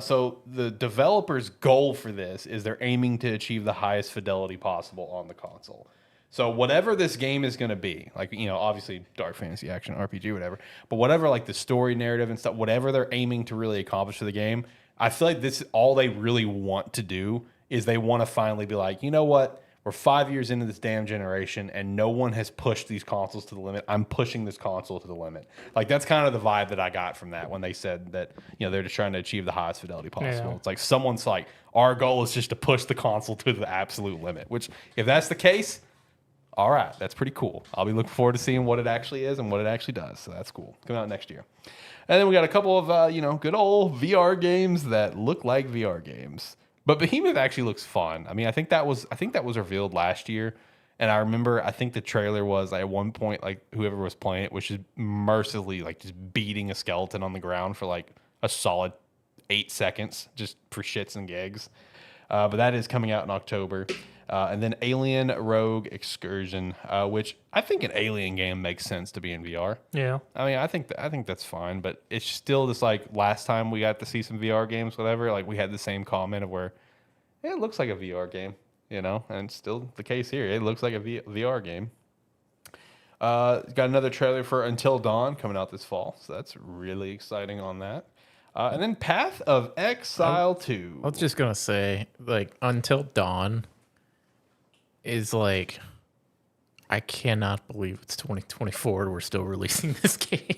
So the developer's goal for this is they're aiming to achieve the highest fidelity possible on the console. So whatever this game is going to be, like, you know, obviously dark fantasy action RPG, whatever, but whatever, like the story narrative and stuff, whatever they're aiming to really accomplish for the game, I feel like this, all they really want to do is they want to finally be like, you know what? We're 5 years into this damn generation and no one has pushed these consoles to the limit. I'm pushing this console to the limit. Like that's kind of the vibe that I got from that when they said that, you know, they're just trying to achieve the highest fidelity possible. Yeah. It's like someone's like, our goal is just to push the console to the absolute limit, which if that's the case, all right, that's pretty cool. I'll be looking forward to seeing what it actually is and what it actually does. So that's cool. Coming out next year. And then we got a couple of, you know, good old VR games that look like VR games. But Behemoth actually looks fun. I mean, I think that was revealed last year, and I remember I think the trailer was at one point like whoever was playing it was just mercilessly like just beating a skeleton on the ground for like a solid 8 seconds just for shits and gigs. But that is coming out in October. And then Alien Rogue Excursion, which I think an Alien game makes sense to be in VR. Yeah. I mean, I think that's fine, but it's still just like last time we got to see some VR games, whatever. Like we had the same comment of where it looks like a VR game, and it's still the case here. It looks like a VR game. Got another trailer for Until Dawn coming out this fall, so that's really exciting on that. And then Path of Exile 2. I was just gonna say, like, Until Dawn is like, I cannot believe it's 2024 and we're still releasing this game.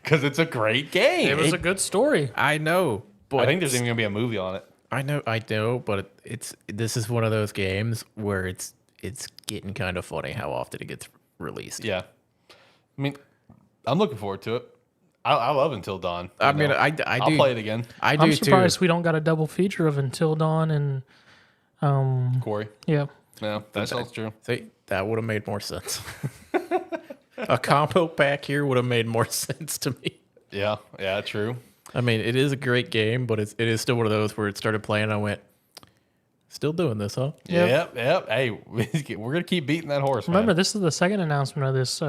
Because it's a great game. It was a good story. I know, but I think there's even going to be a movie on it. I know, but this is one of those games where it's getting kind of funny how often it gets released. Yeah. I mean, I'm looking forward to it. I love Until Dawn. I mean, I'll play it again. I'm surprised we don't got a double feature of Until Dawn and Corey. yeah. No, that's all true. See, that would have made more sense. A combo pack here would have made more sense to me. Yeah, true. I mean, it is a great game, but it is still one of those where it started playing and I went, still doing this, huh? Yep. Hey, we're going to keep beating that horse, Remember, man. this is the second announcement of this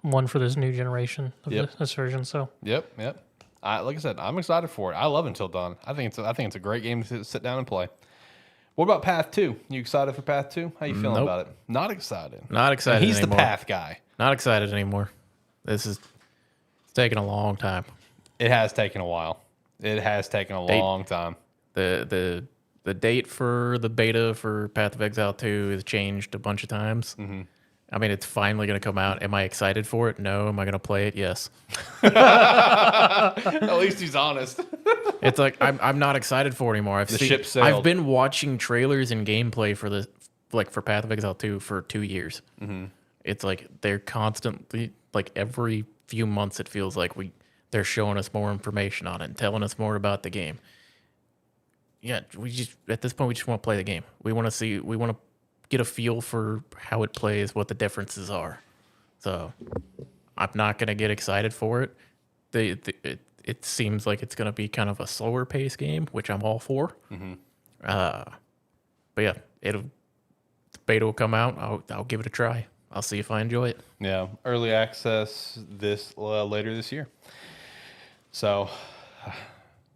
one for this new generation of Yep. this version. So Yep. Like I said, I'm excited for it. I love Until Dawn. I think it's a great game to sit down and play. What about Path 2? You excited for Path 2? How you feeling Nope. about it? Not excited. Not excited He's anymore. the Path guy. Not excited anymore. It's taking a long time. It has taken a while. It has taken a long time. The date for the beta for Path of Exile 2 has changed a bunch of times. Mm-hmm. I mean, it's finally going to come out. Am I excited for it? No. Am I going to play it? Yes. At least he's honest. It's like I'm not excited for it anymore. ship sailed. I've been watching trailers and gameplay for Path of Exile 2 for 2 years. Mm-hmm. It's like they're constantly, like every few months, it feels like they're showing us more information on it and telling us more about the game. Yeah, at this point we just want to play the game. We want to get a feel for how it plays, what the differences are. So I'm not gonna get excited for it. It seems like it's gonna be kind of a slower pace game, which I'm all for. Mm-hmm. But yeah, the beta will come out. I'll give it a try. I'll see if I enjoy it. Yeah, early access later this year. So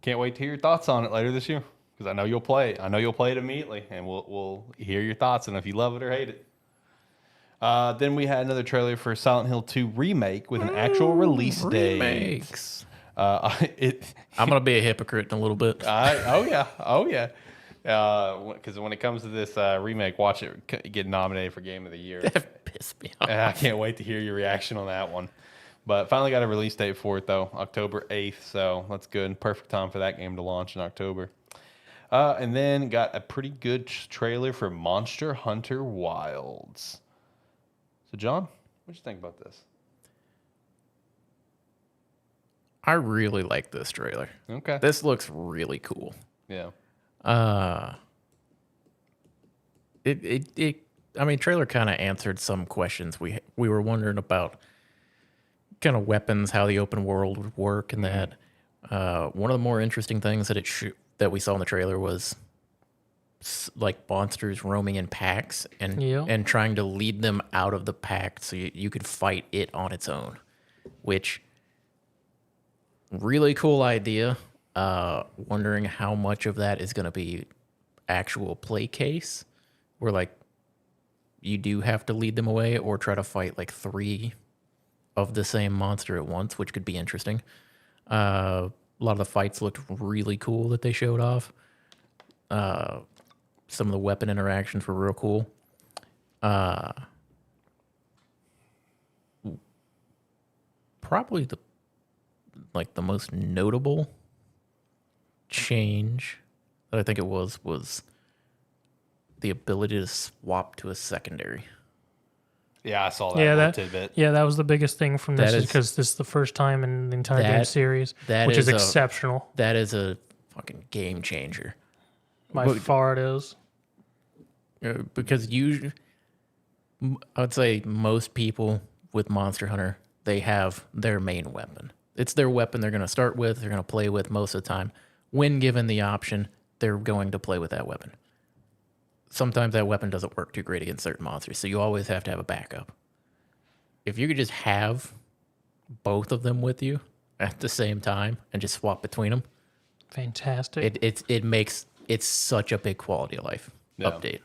can't wait to hear your thoughts on it later this year because I know you'll play it. I know you'll play it immediately, and we'll hear your thoughts and if you love it or hate it. Then we had another trailer for Silent Hill 2 remake with an actual release date. Remakes. I'm gonna be a hypocrite in a little bit. oh yeah. Because when it comes to this remake, watch it get nominated for Game of the Year. That pissed me off. And I can't wait to hear your reaction on that one. But finally got a release date for it, though, October 8th. So that's good. Perfect time for that game to launch in October. And then got a pretty good trailer for Monster Hunter Wilds. So, John, what you think about this? I really like this trailer. Okay. This looks really cool. Yeah. I mean, trailer kind of answered some questions we were wondering about, kind of weapons, how the open world would work, and that. One of the more interesting things that we saw in the trailer was like monsters roaming in packs and trying to lead them out of the pack so you could fight it on its own, which really cool idea. Wondering how much of that is going to be actual play case, where like you do have to lead them away or try to fight like 3 of the same monster at once, which could be interesting. A lot of the fights looked really cool that they showed off. Some of the weapon interactions were real cool. Probably the most notable change that I think it was the ability to swap to a secondary. Yeah, I saw that little tidbit. Yeah, that was the biggest thing from this, That because this is the first time in the entire game series, which is exceptional. That is a fucking game changer. By far it is. Because I would say most people with Monster Hunter, they have their main weapon. It's their weapon they're going to start with, they're going to play with most of the time. When given the option, they're going to play with that weapon. sometimes that weapon doesn't work too great against certain monsters, so you always have to have a backup. If you could just have both of them with you at the same time and just swap between them, Fantastic. it makes such a big quality of life update.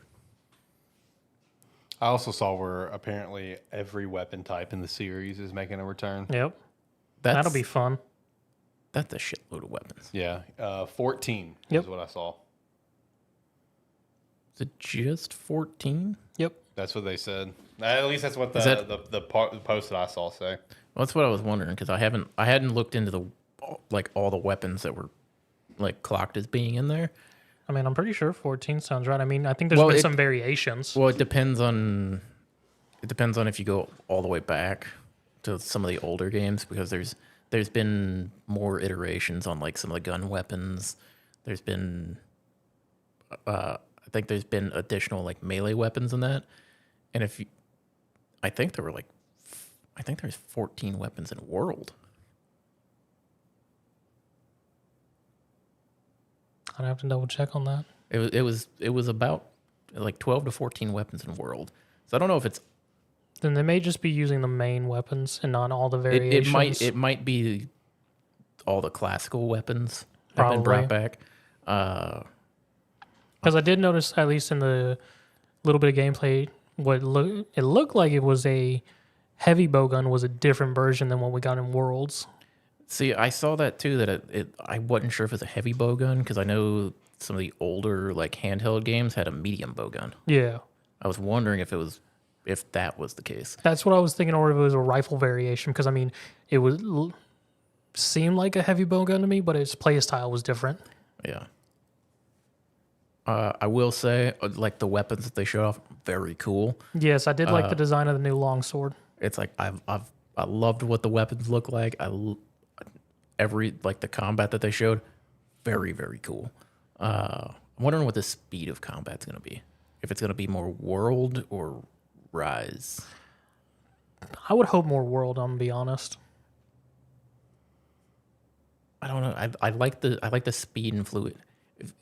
I also saw where apparently every weapon type in the series is making a return. Yep. That'll be fun. That's a shitload of weapons. Yeah, 14 Yep. is what I saw. Is it just 14? Yep. That's what they said. At least that's what the post that I saw say. Well, that's what I was wondering because I hadn't looked into the all the weapons that were like clocked as being in there. I mean, I'm pretty sure 14 sounds right. I mean, I think there's been some variations. Well, it depends on if you go all the way back to some of the older games because there's been more iterations on like some of the gun weapons. There's been I think there's been additional like melee weapons in that. And I think there's 14 weapons in World. I'd have to double check on that. It was about like 12 to 14 weapons in World. So I don't know if it's Then they may just be using the main weapons and not all the variations. it might be all the classical weapons have been brought back. Because I did notice, at least in the little bit of gameplay, it looked like it was a heavy bowgun was a different version than what we got in Worlds. See, I saw that too. That I wasn't sure if it's a heavy bowgun because I know some of the older like handheld games had a medium bowgun. Yeah, I was wondering if that was the case. that's what I was thinking, or if it was a rifle variation. Because I mean, it would seem like a heavy bowgun to me, but its play style was different. Yeah. I will say, like the weapons that they showed off, very cool. Yes, I did like the design of the new longsword. It's like I loved what the weapons look like. Every like the combat that they showed, very very cool. I'm wondering what the speed of combat's gonna be. If it's gonna be more World or Rise. I would hope more World. I'm gonna be honest. I don't know. I like the speed and fluid.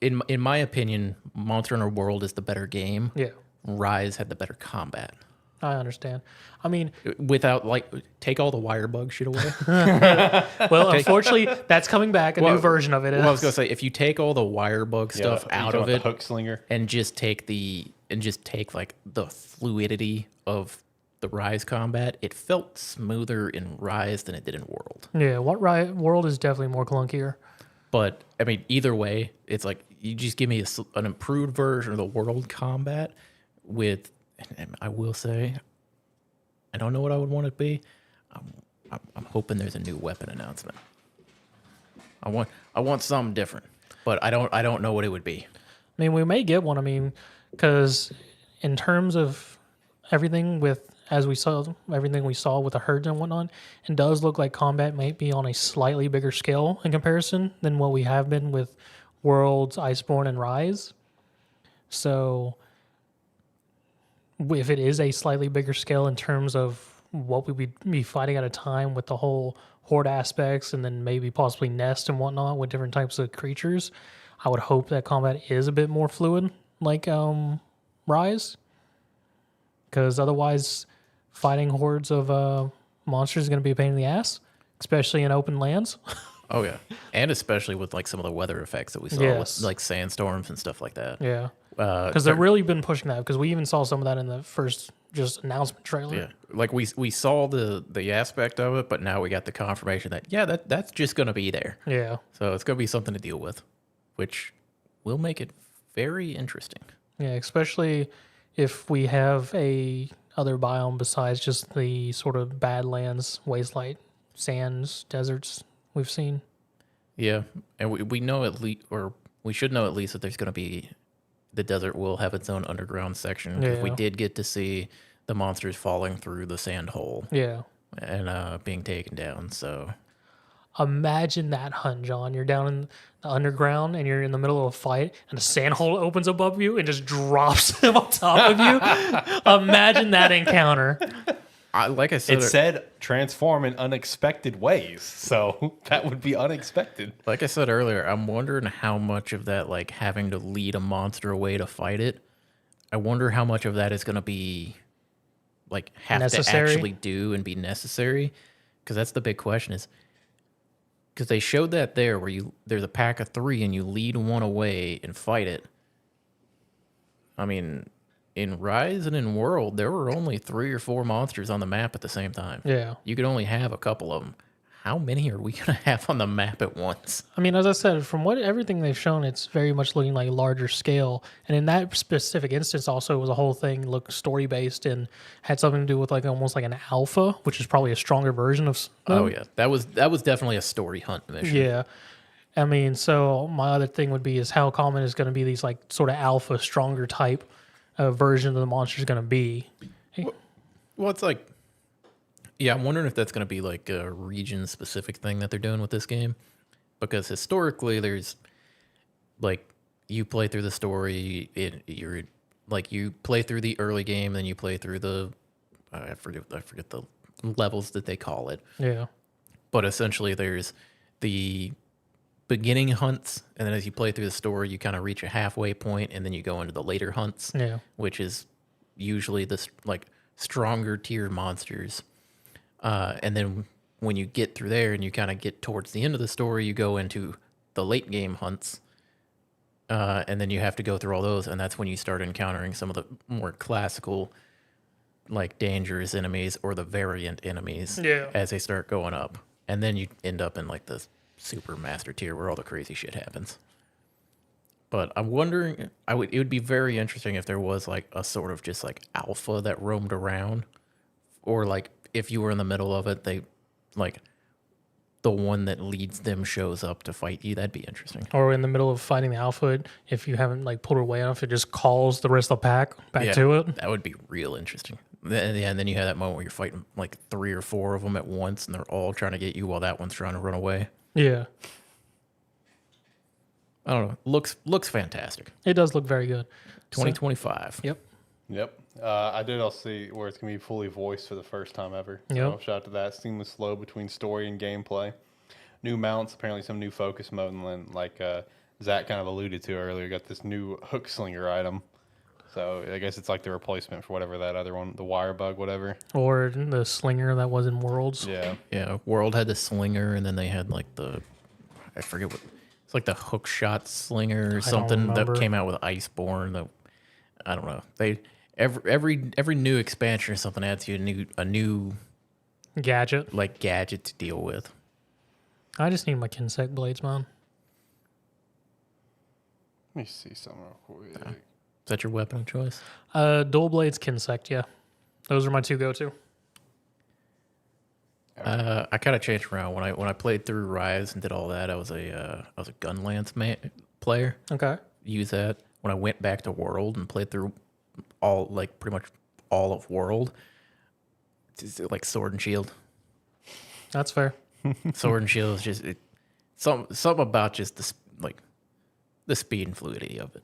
In my opinion, Monster Hunter World is the better game. Yeah, Rise had the better combat. I understand. I mean, Without like take all the wire bug shit away. well, unfortunately, that's coming back. A new version of it. Well, I was gonna say if you take all the wire bug stuff out of it, the hook slinger, and just take like the fluidity of the Rise combat, it felt smoother in Rise than it did in World. Yeah, World is definitely more clunkier. But I mean, either way, it's like you just give me an improved version of the World combat with. And I will say, I don't know what I would want it to be. I'm hoping there's a new weapon announcement. I want something different, but I don't know what it would be. I mean, we may get one. I mean, because in terms of everything we saw with the herds and whatnot, it does look like combat might be on a slightly bigger scale in comparison than what we have been with Worlds, Iceborne, and Rise. So if it is a slightly bigger scale in terms of what we would be fighting at a time with the whole horde aspects and then maybe possibly nest and whatnot with different types of creatures, I would hope that combat is a bit more fluid like Rise. Because otherwise, fighting hordes of monsters is going to be a pain in the ass, especially in open lands. Oh yeah, and especially with like some of the weather effects that we saw with like sandstorms and stuff like that. Yeah. Because they've really been pushing that. Because we even saw some of that in the first just announcement trailer. Yeah, like we saw the aspect of it, but now we got the confirmation that that's just going to be there. Yeah. So it's going to be something to deal with, which will make it very interesting. Yeah, especially if we have a other biome besides just the sort of badlands, wasteland, sands, deserts we've seen. Yeah, and we know at least, or we should know at least that there's going to be. The desert will have its own underground section. Yeah. We did get to see the monsters falling through the sand hole. Yeah. And being taken down. So imagine that hunt, John. You're down in the underground and you're in the middle of a fight and a sand hole opens above you and just drops him on top of you. Imagine that encounter. Like I said, it said transform in unexpected ways, so that would be unexpected. Like I said earlier, I'm wondering how much of that, like having to lead a monster away to fight it, I wonder how much of that is going to be like have Necessary? to actually do and be necessary, because that's the big question. Is because they showed that where there's a pack of 3 and you lead one away and fight it. I mean, in Rise and in World, there were only 3 or 4 monsters on the map at the same time. Yeah. You could only have a couple of them. How many are we going to have on the map at once? I mean, as I said, from everything they've shown, it's very much looking like larger scale. And in that specific instance, also, it was a whole thing looked story based and had something to do with like almost like an alpha, which is probably a stronger version of. Oh yeah, that was definitely a story hunt mission. Yeah. I mean, so my other thing would be is how common is going to be these like sort of alpha, stronger type version of the monster is going to be. Well, it's like, yeah, I'm wondering if that's going to be like a region specific thing that they're doing with this game, because historically there's like you play through the story, you're like you play through the early game, then you play through the I forget the levels that they call it. Yeah. But essentially there's the beginning hunts, and then as you play through the story, you kind of reach a halfway point, and then you go into the later hunts, Yeah. which is usually this like stronger tier monsters. And then when you get through there and you kind of get towards the end of the story, you go into the late game hunts, and then you have to go through all those, and that's when you start encountering some of the more classical, like dangerous enemies or the variant enemies. Yeah. As they start going up, and then you end up in like the super master tier where all the crazy shit happens. But I'm wondering, it would be very interesting if there was like a sort of just like alpha that roamed around, or like if you were in the middle of it, they like the one that leads them shows up to fight you. That'd be interesting. Or in the middle of fighting the alpha, if you haven't like pulled away enough, it just calls the rest of the pack back to it. That would be real interesting. And then you have that moment where you're fighting like 3 or 4 of them at once, and they're all trying to get you while that one's trying to run away. Yeah. I don't know. Looks fantastic. It does look very good. 2025. Yep. Yep. I did also see where it's going to be fully voiced for the first time ever. Yep. So shout out to that. Seamless flow between story and gameplay. New mounts, apparently some new focus mode, and then like Zach kind of alluded to earlier, got this new hook slinger item. So I guess it's like the replacement for whatever that other one, the wire bug, whatever. Or the slinger that was in Worlds. Yeah. Yeah. World had the slinger, and then they had like I forget what, it's like the hook shot slinger or something that remember. came out with Iceborne. I don't know. Every new expansion or something adds you a new Gadget. like gadget to deal with. I just need my Kinsect blades, man. Let me see something real quick. Is that your weapon of choice? Dual blades, Kinsect, yeah. Those are my 2 go-to. I kind of changed around when I played through Rise and did all that. I was a gun lance player. Okay. Use that. When I went back to World and played through all like pretty much all of World, it's like sword and shield. That's fair. Sword and shield is just something about just the speed and fluidity of it.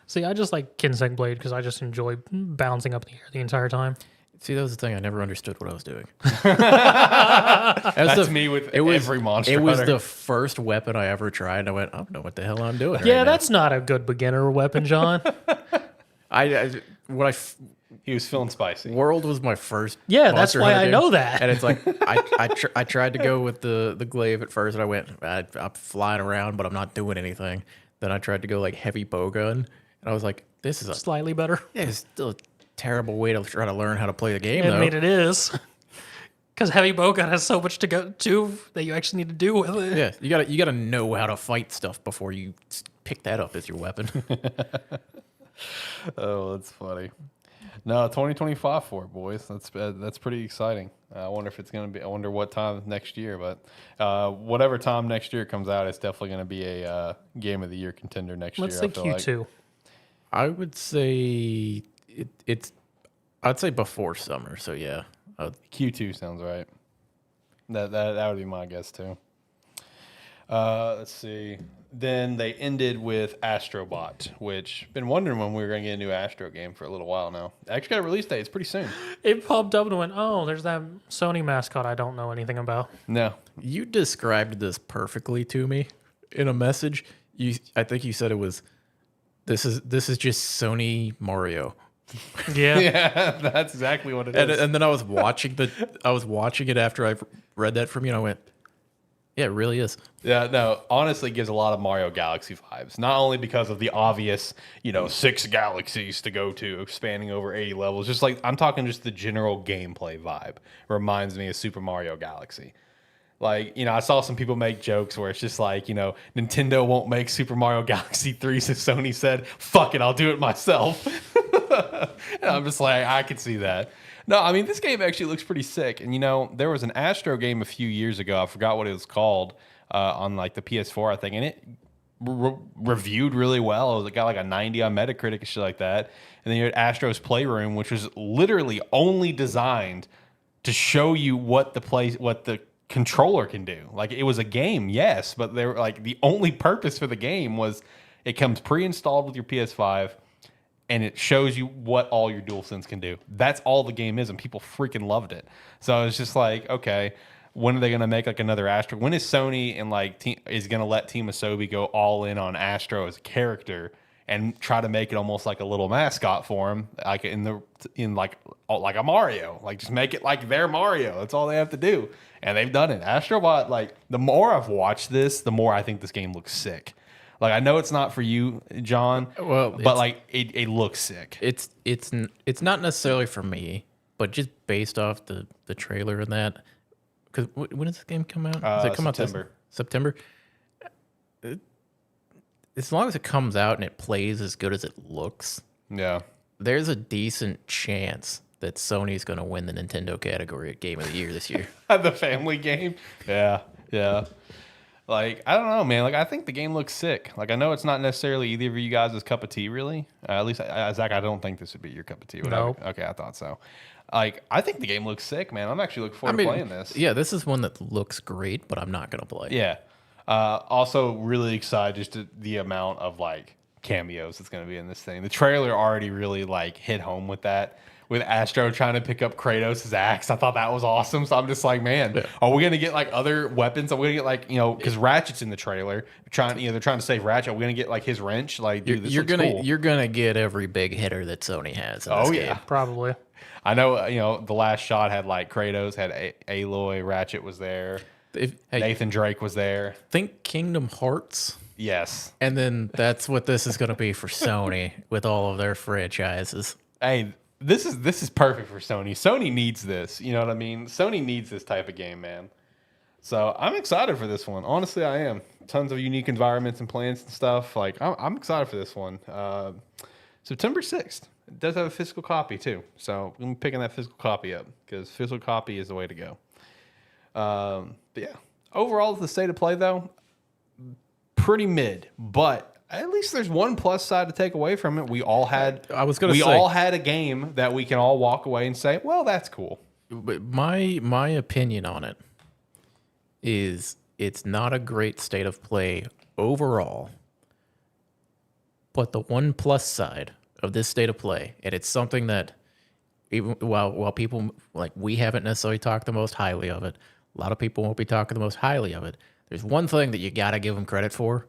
See, I just like Kinsect blade because I just enjoy bouncing up in the air the entire time. See, that was the thing. I never understood what I was doing. That's me with every monster. It was hunter. the first weapon I ever tried, and I went, I don't know what the hell I'm doing. Yeah, right now. that's not a good beginner weapon, John. He was feeling spicy. World was my first. Yeah, that's Monster why Hunter I game. know that. And it's like I tried to go with the glaive at first, and I went, I'm flying around, but I'm not doing anything. Then I tried to go like heavy bowgun, and I was like, this is Slightly better. it's still a terrible way to try to learn how to play the game. I though. mean, it is. Because heavy bowgun has so much to go to that you actually need to do with it. Yeah, you gotta know how to fight stuff before you pick that up as your weapon. Oh, that's funny. No, 2025 for it, boys. That's pretty exciting. I wonder if it's going to be. I wonder what time next year, but whatever time next year comes out, it's definitely going to be a game of the year contender next Let's year. say I feel Q2. like. I would say I'd say before summer. So yeah, Q2 sounds right. That would be my guess too. Let's see. Then they ended with Astrobot, which been wondering when we were going to get a new Astro game for a little while now. Actually got a release date. It's pretty soon. It popped up and went, oh, there's that Sony mascot I don't know anything about. No. you described this perfectly to me in a message. I think you said it was This is just Sony Mario. Yeah. Yeah, that's exactly what it is. And then I was watching it after I read that from you, and I went, yeah, it really is. Yeah, no, honestly, it gives a lot of Mario Galaxy vibes. Not only because of the obvious, 6 galaxies to go to, expanding over 80 levels. Just like, I'm talking just the general gameplay vibe. Reminds me of Super Mario Galaxy. Like, I saw some people make jokes where it's just like, Nintendo won't make Super Mario Galaxy 3, so Sony said, fuck it, I'll do it myself. And I'm just like, I could see that. No, I mean, this game actually looks pretty sick. And, there was an Astro game a few years ago. I forgot what it was called on, like, the PS4, I think. And it reviewed really well. It got, like, a 90 on Metacritic and shit like that. And then you had Astro's Playroom, which was literally only designed to show you what the controller can do. Like, it was a game, yes, but they were, like, the only purpose for the game was it comes pre-installed with your PS5, and it shows you what all your DualSense can do. That's all the game is, and people freaking loved it. So it's just like, okay, when are they going to make like another Astro? When is Sony and is going to let Team Asobi go all in on Astro as a character and try to make it almost like a little mascot for him, like like a Mario? Like, just make it like their Mario. That's all they have to do, and they've done it. Astrobot, like, the more I've watched this, the more I think this game looks sick. Like, I know it's not for you, John. Well, but like it looks sick. It's not necessarily for me, but just based off the trailer and that. Because when does this game come out? Does it come September. out September? As long as it comes out and it plays as good as it looks, Yeah, there's a decent chance that Sony's going to win the Nintendo category at Game of the Year this year. the family game. Yeah. Like, I don't know, man. Like, I think the game looks sick. Like, I know it's not necessarily either of you guys' cup of tea, really. At least, Zach, I don't think this would be your cup of tea. No. Okay, I thought so. Like, I think the game looks sick, man. I'm actually looking forward to playing this. Yeah, this is one that looks great, but I'm not going to play. Yeah. Also, really excited just the amount of, like, cameos that's going to be in this thing. The trailer already really, like, hit home with that. With Astro trying to pick up Kratos' axe. I thought that was awesome. So I'm just like, man, Are we going to get like other weapons? Are we going to get like, because Ratchet's in the trailer. They're trying to save Ratchet. Are we going to get like his wrench? Like, dude, this looks cool. You're going to get every big hitter that Sony has in this game. Probably. I know, the last shot had like Kratos, had Aloy, Ratchet was there. Nathan Drake was there. Think Kingdom Hearts. Yes. And then that's what this is going to be for Sony with all of their franchises. Hey, this is perfect for Sony. Sony needs this. You know what I mean? Sony needs this type of game, man. So I'm excited for this one. Honestly, I am. Tons of unique environments and plans and stuff. Like, I'm excited for this one. September 6th. It does have a physical copy, too. So I'm picking that physical copy up because physical copy is the way to go. But yeah. Overall, the state of play, though, pretty mid. But at least there's one plus side to take away from it. We all had a game that we can all walk away and say, well, that's cool. But my opinion on it is it's not a great state of play overall. But the one plus side of this state of play, and it's something that even while people like we haven't necessarily talked the most highly of it, a lot of people won't be talking the most highly of it. There's one thing that you gotta give them credit for.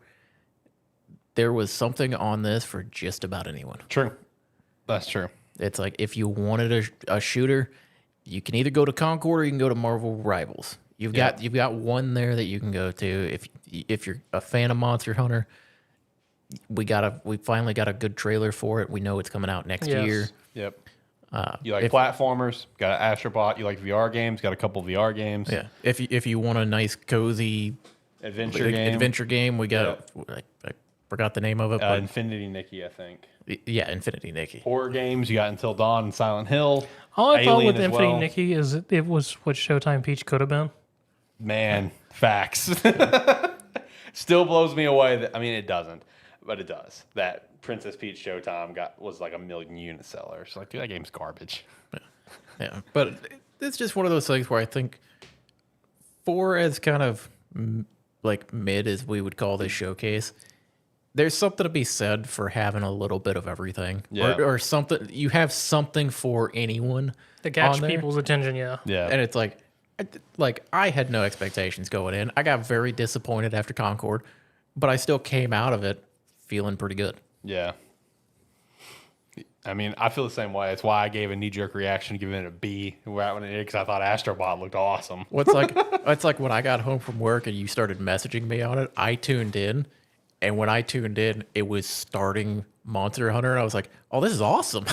There was something on this for just about anyone. True. That's true. It's like if you wanted a shooter, you can either go to Concord or you can go to Marvel Rivals. You've got one there that you can go to. If you're a fan of Monster Hunter, we finally got a good trailer for it. We know it's coming out next year. Yep. You like platformers? Got an Astrobot. You like VR games? Got a couple of VR games. Yeah. If you want a nice cozy adventure game, we got. I forgot the name of it. Infinity Nikki, I think. Yeah, Infinity Nikki. Horror games, you got Until Dawn and Silent Hill. All I thought with Infinity Nikki is it was what Showtime Peach could have been. Man, facts. Still blows me away. It doesn't, but it does. That Princess Peach Showtime was like a 1 million unit seller. It's like, dude, that game's garbage. Yeah, but it's just one of those things where I think for as kind of like mid as we would call this showcase, there's something to be said for having a little bit of everything, or something. You have something for anyone to catch people's attention. Yeah. And it's like I had no expectations going in. I got very disappointed after Concord, but I still came out of it feeling pretty good. Yeah. I mean, I feel the same way. That's why I gave a knee-jerk reaction, giving it a B right when it did, because I thought Astrobot looked awesome. Well, it's like when I got home from work and you started messaging me on it, I tuned in. And when I tuned in, it was starting Monster Hunter. And I was like, oh, this is awesome.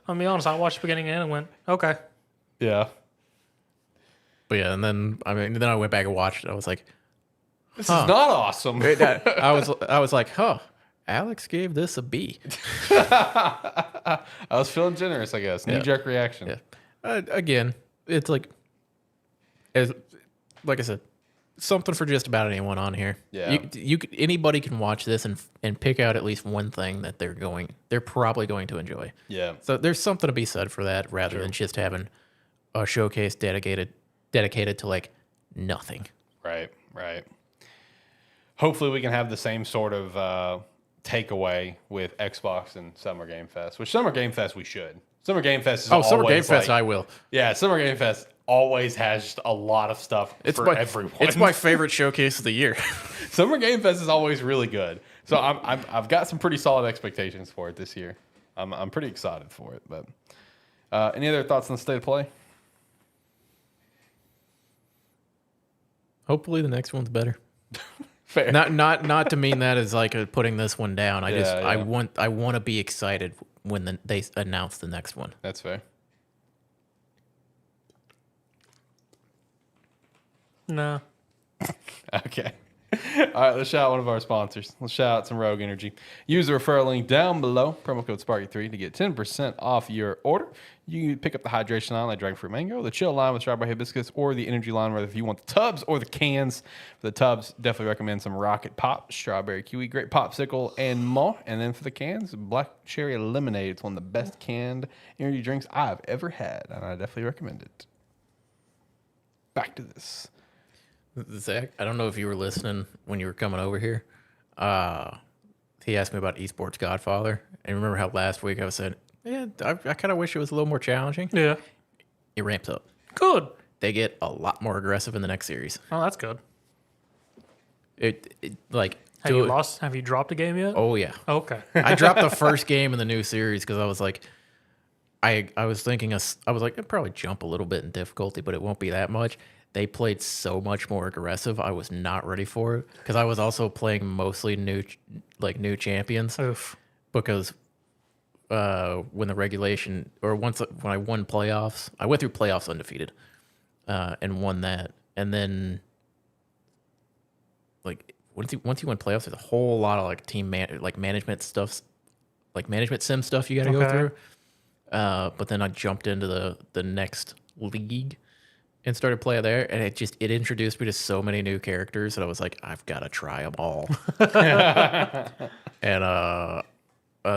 I'll be honest, I watched the beginning and end and went, okay. Yeah. But yeah, and then I went back and watched it. I was like, This is not awesome. I was like, huh, Alex gave this a B. I was feeling generous, I guess. Knee-jerk reaction. Yeah. Again, it's like I said, something for just about anyone on here. Yeah. Anybody can watch this and pick out at least one thing that they're probably going to enjoy. Yeah. So there's something to be said for that, rather than just having a showcase dedicated to like nothing. Right. Hopefully we can have the same sort of takeaway with Xbox and Summer Game Fest, which Summer Game Fest we should. Summer Game Fest is always Summer Game Fest, like, I will. Yeah, Summer Game Fest always has just a lot of stuff for everyone. It's my favorite showcase of the year. Summer Game Fest is always really good. So I've got some pretty solid expectations for it this year. I'm pretty excited for it. But any other thoughts on the state of play? Hopefully the next one's better. Fair. Not to mean that as like putting this one down. Yeah. I want to be excited when they announce the next one. That's fair. No. Okay. All right, let's shout out one of our sponsors. Let's shout out some Rogue Energy. Use the referral link down below, promo code Sparky3 to get 10% off your order. You can pick up the hydration line like Dragon Fruit Mango, the chill line with strawberry hibiscus, or the energy line, whether if you want the tubs or the cans. For the tubs, definitely recommend some Rocket Pop, strawberry kiwi, grape popsicle, and more. And then for the cans, black cherry lemonade. It's one of the best canned energy drinks I've ever had, and I definitely recommend it. Back to this. Zach, I don't know if you were listening when you were coming over here. He asked me about Esports Godfather. And remember how last week I was saying, yeah, I kind of wish it was a little more challenging. Yeah. It ramps up. Good. They get a lot more aggressive in the next series. Oh, that's good. Have you dropped a game yet? Oh, yeah. Okay. I dropped the first game in the new series because I was like, I was thinking, I was like, it'd probably jump a little bit in difficulty, but it won't be that much. They played so much more aggressive. I was not ready for it because I was also playing mostly new champions. Oof. Because when the regulation when I won playoffs, I went through playoffs undefeated and won that. And then like once you win playoffs, there's a whole lot of like management stuff, like management sim stuff you got to go through. But then I jumped into the next league and started playing there, and it introduced me to so many new characters that I was like, I've got to try them all. And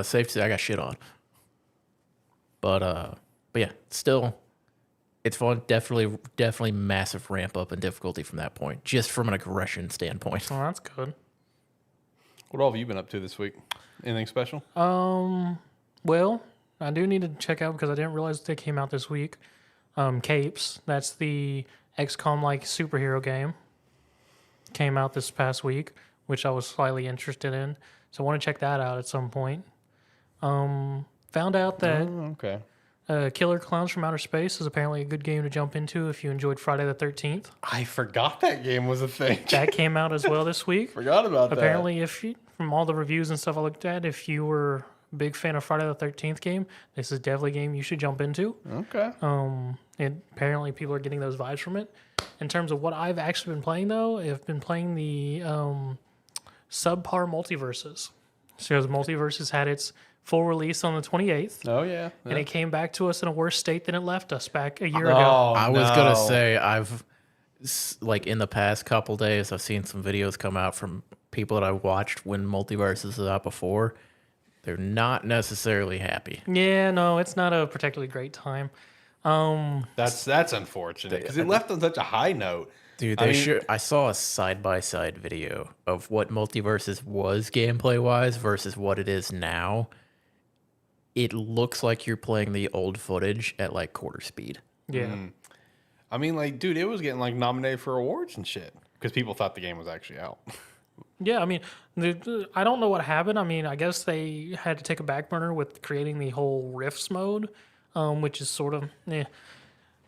safe to say, I got shit on. But yeah, still, it's fun. Definitely massive ramp up in difficulty from that point, just from an aggression standpoint. Oh, that's good. What all have you been up to this week? Anything special? Well, I do need to check out because I didn't realize they came out this week. Capes, that's the XCOM-like superhero game. Came out this past week, which I was slightly interested in. So I want to check that out at some point. Found out that Killer Clowns from Outer Space is apparently a good game to jump into if you enjoyed Friday the 13th. I forgot that game was a thing. That came out as well this week. Forgot about that. Apparently, from all the reviews and stuff I looked at, if you were a big fan of Friday the 13th game, this is definitely a game you should jump into. Okay. And apparently people are getting those vibes from it. In terms of what I've actually been playing, though, I've been playing the subpar multiverses. So Multiverses had its full release on the 28th. Oh, yeah. And it came back to us in a worse state than it left us back a year ago. I was going to say, I've, like, in the past couple days, I've seen some videos come out from people that I watched when Multiverses was out before. They're not necessarily happy. Yeah, no, it's not a particularly great time. That's unfortunate because it left on such a high note. Dude, I saw a side-by-side video of what Multiverses was gameplay-wise versus what it is now. It looks like you're playing the old footage at, like, quarter speed. Yeah. I mean, like, dude, it was getting, like, nominated for awards and shit because people thought the game was actually out. Yeah, I mean, I don't know what happened. I mean, I guess they had to take a back burner with creating the whole Rifts mode, which is sort of, yeah.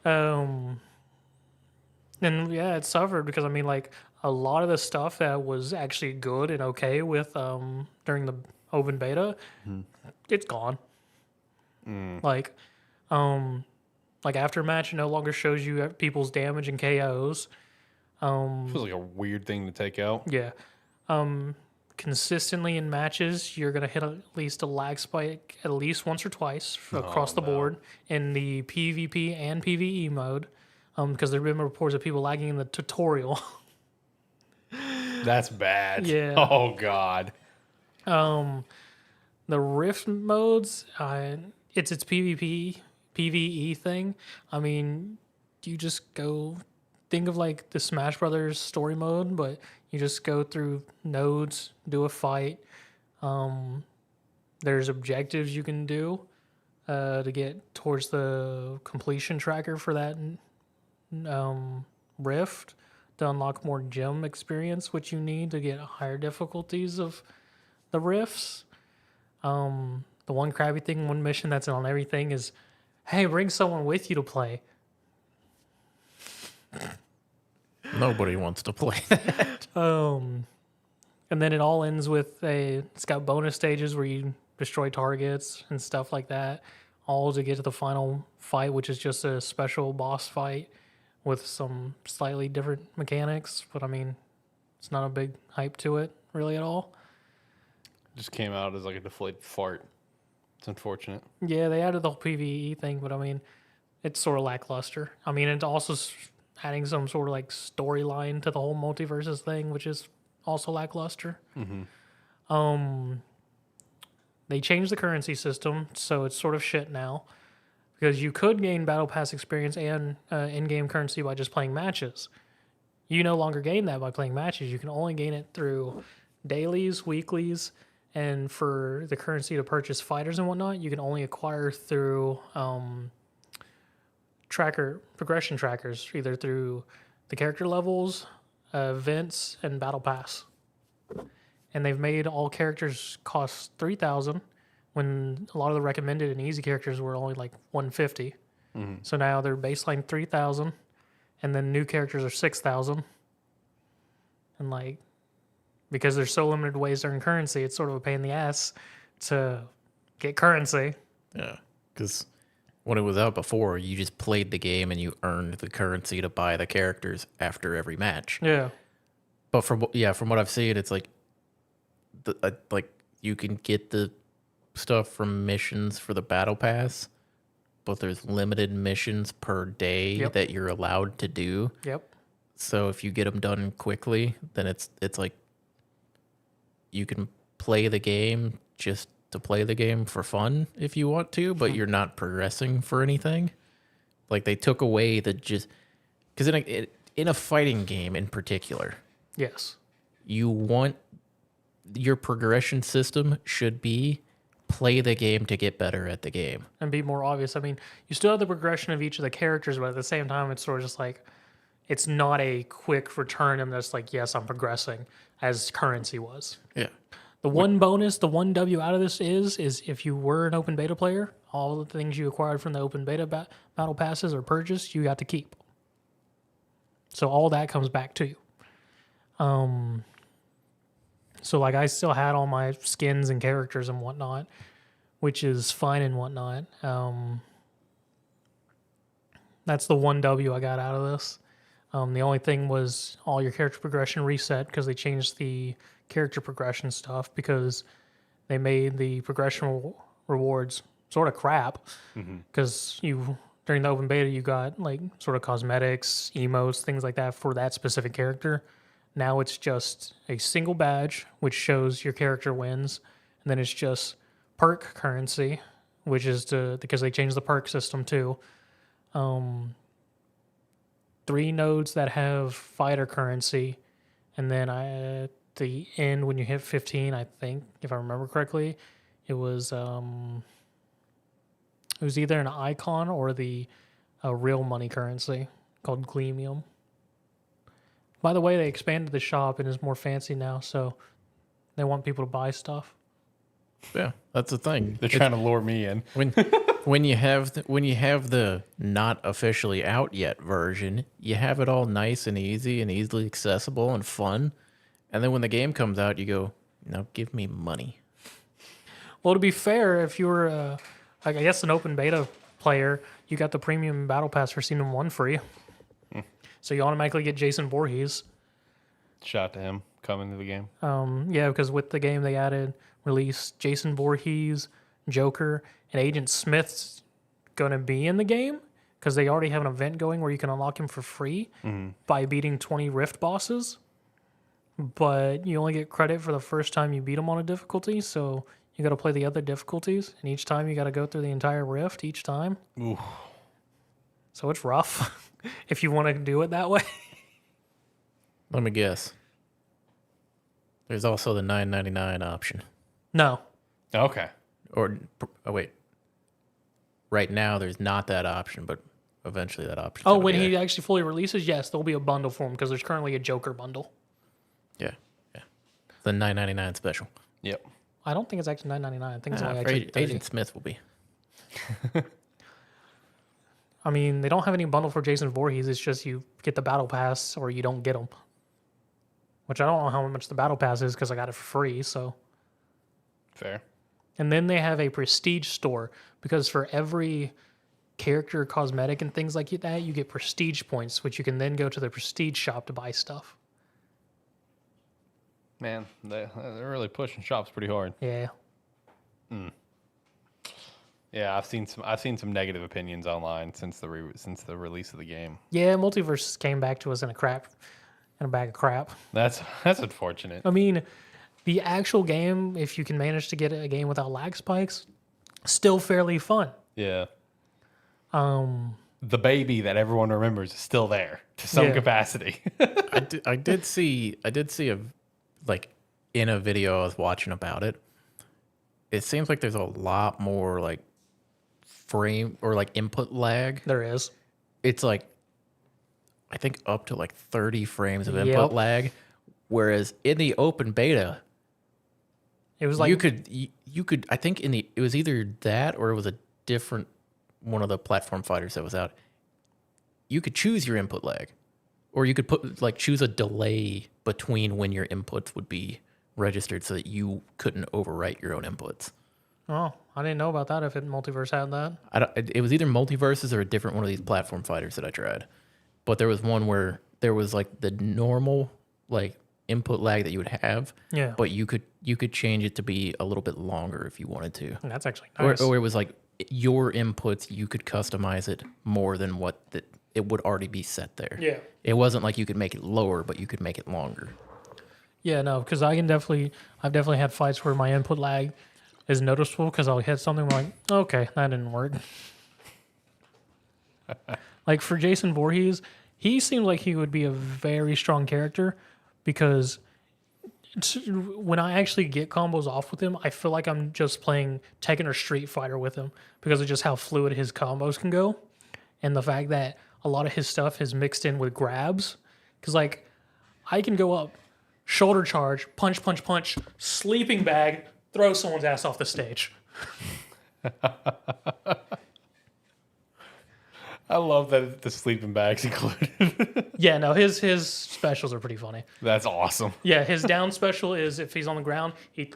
Um, and yeah, it suffered because I mean, like a lot of the stuff that was actually good and okay with during the open beta, it's gone. Like, um, like aftermatch no longer shows you people's damage and KOs. Feels like a weird thing to take out. Yeah. Consistently in matches, you're gonna hit at least a lag spike at least once or twice across the board in the PvP and PvE mode. Because there have been reports of people lagging in the tutorial. That's bad. Yeah. Oh God. The Rift modes, it's PvP, PvE thing. I mean, you just go think of like the Smash Brothers story mode, but you just go through nodes, do a fight. There's objectives you can do to get towards the completion tracker for that Rift to unlock more gem experience, which you need to get higher difficulties of the Rifts. The one crappy thing, one mission that's on everything is, hey, bring someone with you to play. Nobody wants to play. And then it all ends with it's got bonus stages where you destroy targets and stuff like that, all to get to the final fight, which is just a special boss fight with some slightly different mechanics. But I mean, it's not a big hype to it really at all. Just came out as like a deflated fart. It's unfortunate. Yeah, they added the whole PvE thing, but I mean, it's sort of lackluster. I mean, it's also adding some sort of like storyline to the whole multiverses thing, which is also lackluster. They changed the currency system, so it's sort of shit now. Because you could gain battle pass experience and in-game currency by just playing matches. You no longer gain that by playing matches. You can only gain it through dailies, weeklies, and for the currency to purchase fighters and whatnot, you can only acquire through progression trackers, either through the character levels, events, and battle pass. And they've made all characters cost 3,000 when a lot of the recommended and easy characters were only like 150. So now they're baseline 3,000, and then new characters are 6,000. And like, because there's so limited ways to earn currency, it's sort of a pain in the ass to get currency. Yeah, because when it was out before, you just played the game and you earned the currency to buy the characters after every match. Yeah. But from what I've seen, it's like you can get the stuff from missions for the battle pass, but there's limited missions per day that you're allowed to do. Yep. So if you get them done quickly, then it's like you can play the game just to play the game for fun if you want to, but you're not progressing for anything. Like they took away because in a fighting game in particular, Yes. you want your progression system should be play the game to get better at the game. And be more obvious. I mean, you still have the progression of each of the characters, but at the same time, it's sort of just like, it's not a quick return and that's like, yes, I'm progressing, as currency was. Yeah. The one bonus, the one W out of this is if you were an open beta player, all the things you acquired from the open beta battle passes or purchased, you got to keep. So all that comes back to you. So like I still had all my skins and characters and whatnot, which is fine and whatnot. That's the one W I got out of this. The only thing was all your character progression reset because they changed the character progression stuff because they made the progression rewards sort of crap because during the open beta you got like sort of cosmetics, emotes, things like that for that specific character. Now it's just a single badge which shows your character wins, and then it's just perk currency, which is because they changed the perk system too. 3 nodes that have fighter currency, and then at the end when you hit 15, I think if I remember correctly, it was either an icon or the real money currency called Gleamium. By the way, they expanded the shop and it's more fancy now, so they want people to buy stuff. Yeah, that's the thing. They're trying to lure me in. When you have the not officially out yet version, you have it all nice and easy and easily accessible and fun. And then when the game comes out, you go, now give me money. Well, to be fair, if you were, I guess, an open beta player, you got the premium battle pass for Season 1 free. So you automatically get Jason Voorhees. Shout out to him coming to the game. Yeah, because with the game they released Jason Voorhees, Joker, and Agent Smith's going to be in the game because they already have an event going where you can unlock him for free by beating 20 Rift bosses. But you only get credit for the first time you beat them on a difficulty, so you got to play the other difficulties, and each time you got to go through the entire Rift each time. Ooh. So it's rough if you want to do it that way. Let me guess. There's also the $9.99 option. No. Okay. Or, oh, wait. Right now, there's not that option, but eventually that option. Oh, when he actually fully releases, yes, there'll be a bundle for him because there's currently a Joker bundle. Yeah. The $9.99 special. Yep. I don't think it's actually $9.99. I think it's only actually $30. Agent Smith will be. I mean, they don't have any bundle for Jason Voorhees. It's just you get the battle pass or you don't get them. Which I don't know how much the battle pass is because I got it for free. So. Fair. And then they have a prestige store because for every character, cosmetic, and things like that, you get prestige points, which you can then go to the prestige shop to buy stuff. Man, they're really pushing shops pretty hard. Yeah. Yeah, I've seen some negative opinions online since the release of the game. Yeah, Multiverse came back to us in a bag of crap. That's unfortunate. I mean, the actual game, if you can manage to get a game without lag spikes, still fairly fun. Yeah. The baby that everyone remembers is still there to some capacity. I did see a in a video I was watching about it. It seems like there's a lot more like frame or like input lag. There is. It's like I think up to like 30 frames of input lag, whereas in the open beta, it was like you could I think it was either that or it was a different one of the platform fighters that was out. You could choose your input lag, or you could choose a delay between when your inputs would be registered so that you couldn't overwrite your own inputs. Oh, I didn't know about that. If Multiverse had that, It was either Multiverses or a different one of these platform fighters that I tried. But there was one where there was like the normal like input lag that you would have. Yeah. But you could change it to be a little bit longer if you wanted to. And that's actually nice. Or it was like your inputs, you could customize it more than what it would already be set there. Yeah. It wasn't like you could make it lower, but you could make it longer. Yeah, no, because I've definitely had fights where my input lag is noticeable because I'll hit something like, okay, that didn't work. Like for Jason Voorhees, he seems like he would be a very strong character because when I actually get combos off with him, I feel like I'm just playing Tekken or Street Fighter with him because of just how fluid his combos can go. And the fact that a lot of his stuff is mixed in with grabs. Because, like, I can go up, shoulder charge, punch, punch, punch, sleeping bag, throw someone's ass off the stage. I love that the sleeping bag's included. Yeah, no, his specials are pretty funny. That's awesome. Yeah, his down special is if he's on the ground, he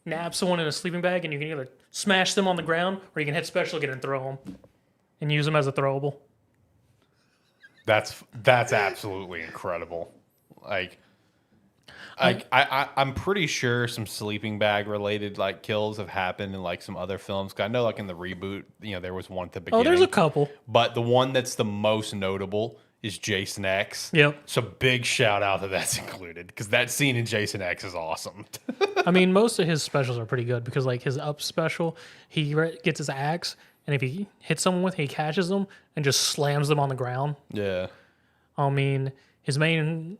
nabs someone in a sleeping bag, and you can either smash them on the ground, or you can hit special again and throw them, and use them as a throwable. That's absolutely incredible. I'm pretty sure some sleeping bag related like kills have happened in like some other films. 'Cause I know like in the reboot, there was one at the beginning. Oh, there's a couple. But the one that's the most notable is Jason X. Yep. So big shout out that that's included because that scene in Jason X is awesome. I mean, most of his specials are pretty good because like his up special, he gets his axe, and if he hits someone with it, he catches them and just slams them on the ground. Yeah. I mean, his main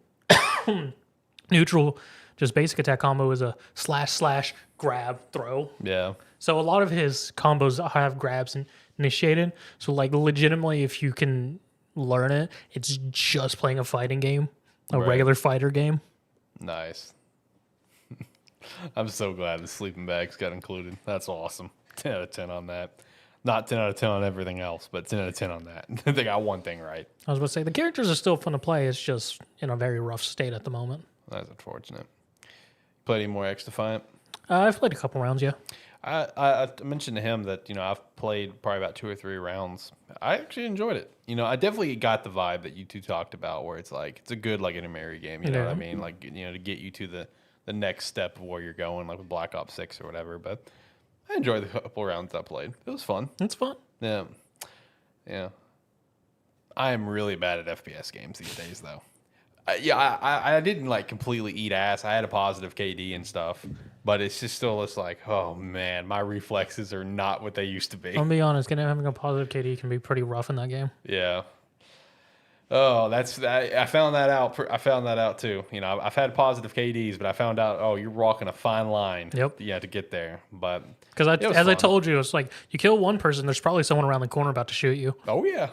neutral, just basic attack combo is a slash grab throw. Yeah. So a lot of his combos have grabs initiated. So like legitimately, if you can learn it, it's just playing a fighting game A Right. regular fighter game. Nice. I'm so glad the sleeping bags got included. That's awesome. 10 out of 10 on that. Not 10 out of 10 on everything else, but 10 out of 10 on that. They got one thing right. I was about to say the characters are still fun to play. It's just in a very rough state at the moment. That's unfortunate. Play any more XDefiant? I've played a couple rounds, yeah. I mentioned to him that, I've played probably about 2 or 3 rounds. I actually enjoyed it. I definitely got the vibe that you two talked about where it's like, it's a good, like, intermediary game. You know what I mean? Like, to get you to the next step of where you're going, like with Black Ops 6 or whatever. But I enjoyed the couple rounds I played. It was fun. It's fun. Yeah. Yeah. I am really bad at FPS games these days, though. I didn't like completely eat ass. I had a positive KD and stuff, but it's just still it's like, oh man, my reflexes are not what they used to be. I'll be honest, having a positive KD can be pretty rough in that game. Yeah. Oh, I found that out. I found that out too. I've had positive KDs, but I found out, oh, you're walking a fine line. Yep. Yeah, to get there. But because as I told you, it's like you kill one person, there's probably someone around the corner about to shoot you. Oh yeah.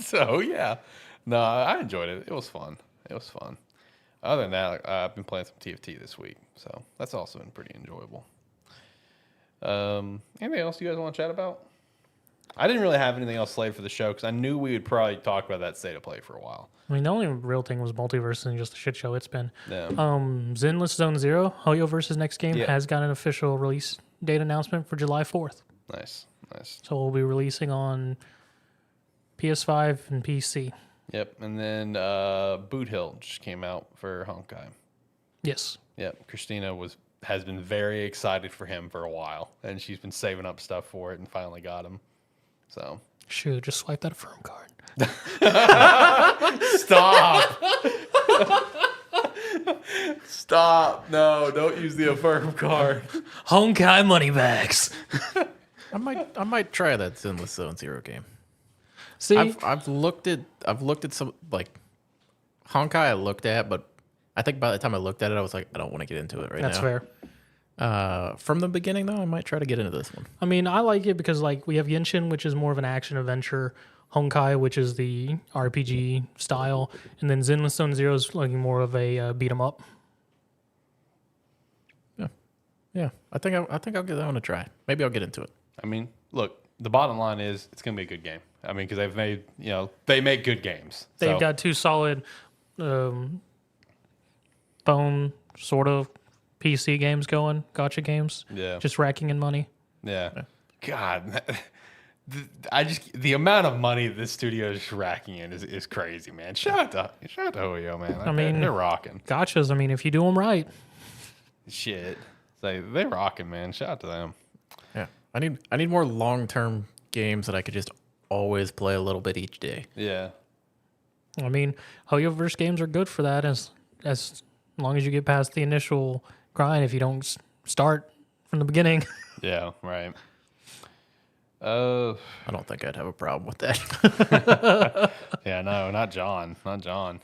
So yeah. No, I enjoyed it. It was fun. Other than that, I've been playing some TFT this week, so that's also been pretty enjoyable. Anything else you guys want to chat about? I didn't really have anything else slated for the show because I knew we would probably talk about that state of play for a while. I mean, the only real thing was multiverse and just a shit show it's been. Yeah. Zenless Zone Zero, Hoyoverse's next game, has got an official release date announcement for July 4th. Nice. So we'll be releasing on PS5 and PC. Yep, and then Boot Hill just came out for Honkai. Yes. Yep, Christina has been very excited for him for a while, and she's been saving up stuff for it and finally got him. So shoot, just swipe that Affirm card. Stop. Stop. No, don't use the Affirm card. Honkai money bags. I might try that Zenless Zone Zero game. See, I've looked at some like Honkai I looked at, but I think by the time I looked at it, I was like, I don't want to get into it right that's now. fair. From the beginning though, I might try to get into this one. I mean, I like it because like we have Genshin, which is more of an action adventure, Honkai, which is the RPG style, and then Zenless Zone Zero is like more of a beat 'em up. Yeah. I think I'll give that one a try. Maybe I'll get into it. I mean, look, the bottom line is it's going to be a good game. I mean, because they've made, they make good games. They've got 2 solid phone sort of PC games going, gotcha games. Yeah. Just racking in money. Yeah. God, the amount of money this studio is racking in is crazy, man. Shout out to Hoyo, man. I mean, they're rocking. Gotchas, I mean, if you do them right. Shit. They're rocking, man. Shout out to them. Yeah. I need more long-term games that I could just always play a little bit each day. Yeah. I mean, Hoyoverse games are good for that as long as you get past the initial grind. If you don't start from the beginning. Yeah, right. I don't think I'd have a problem with that. Yeah, no, not John. Not John.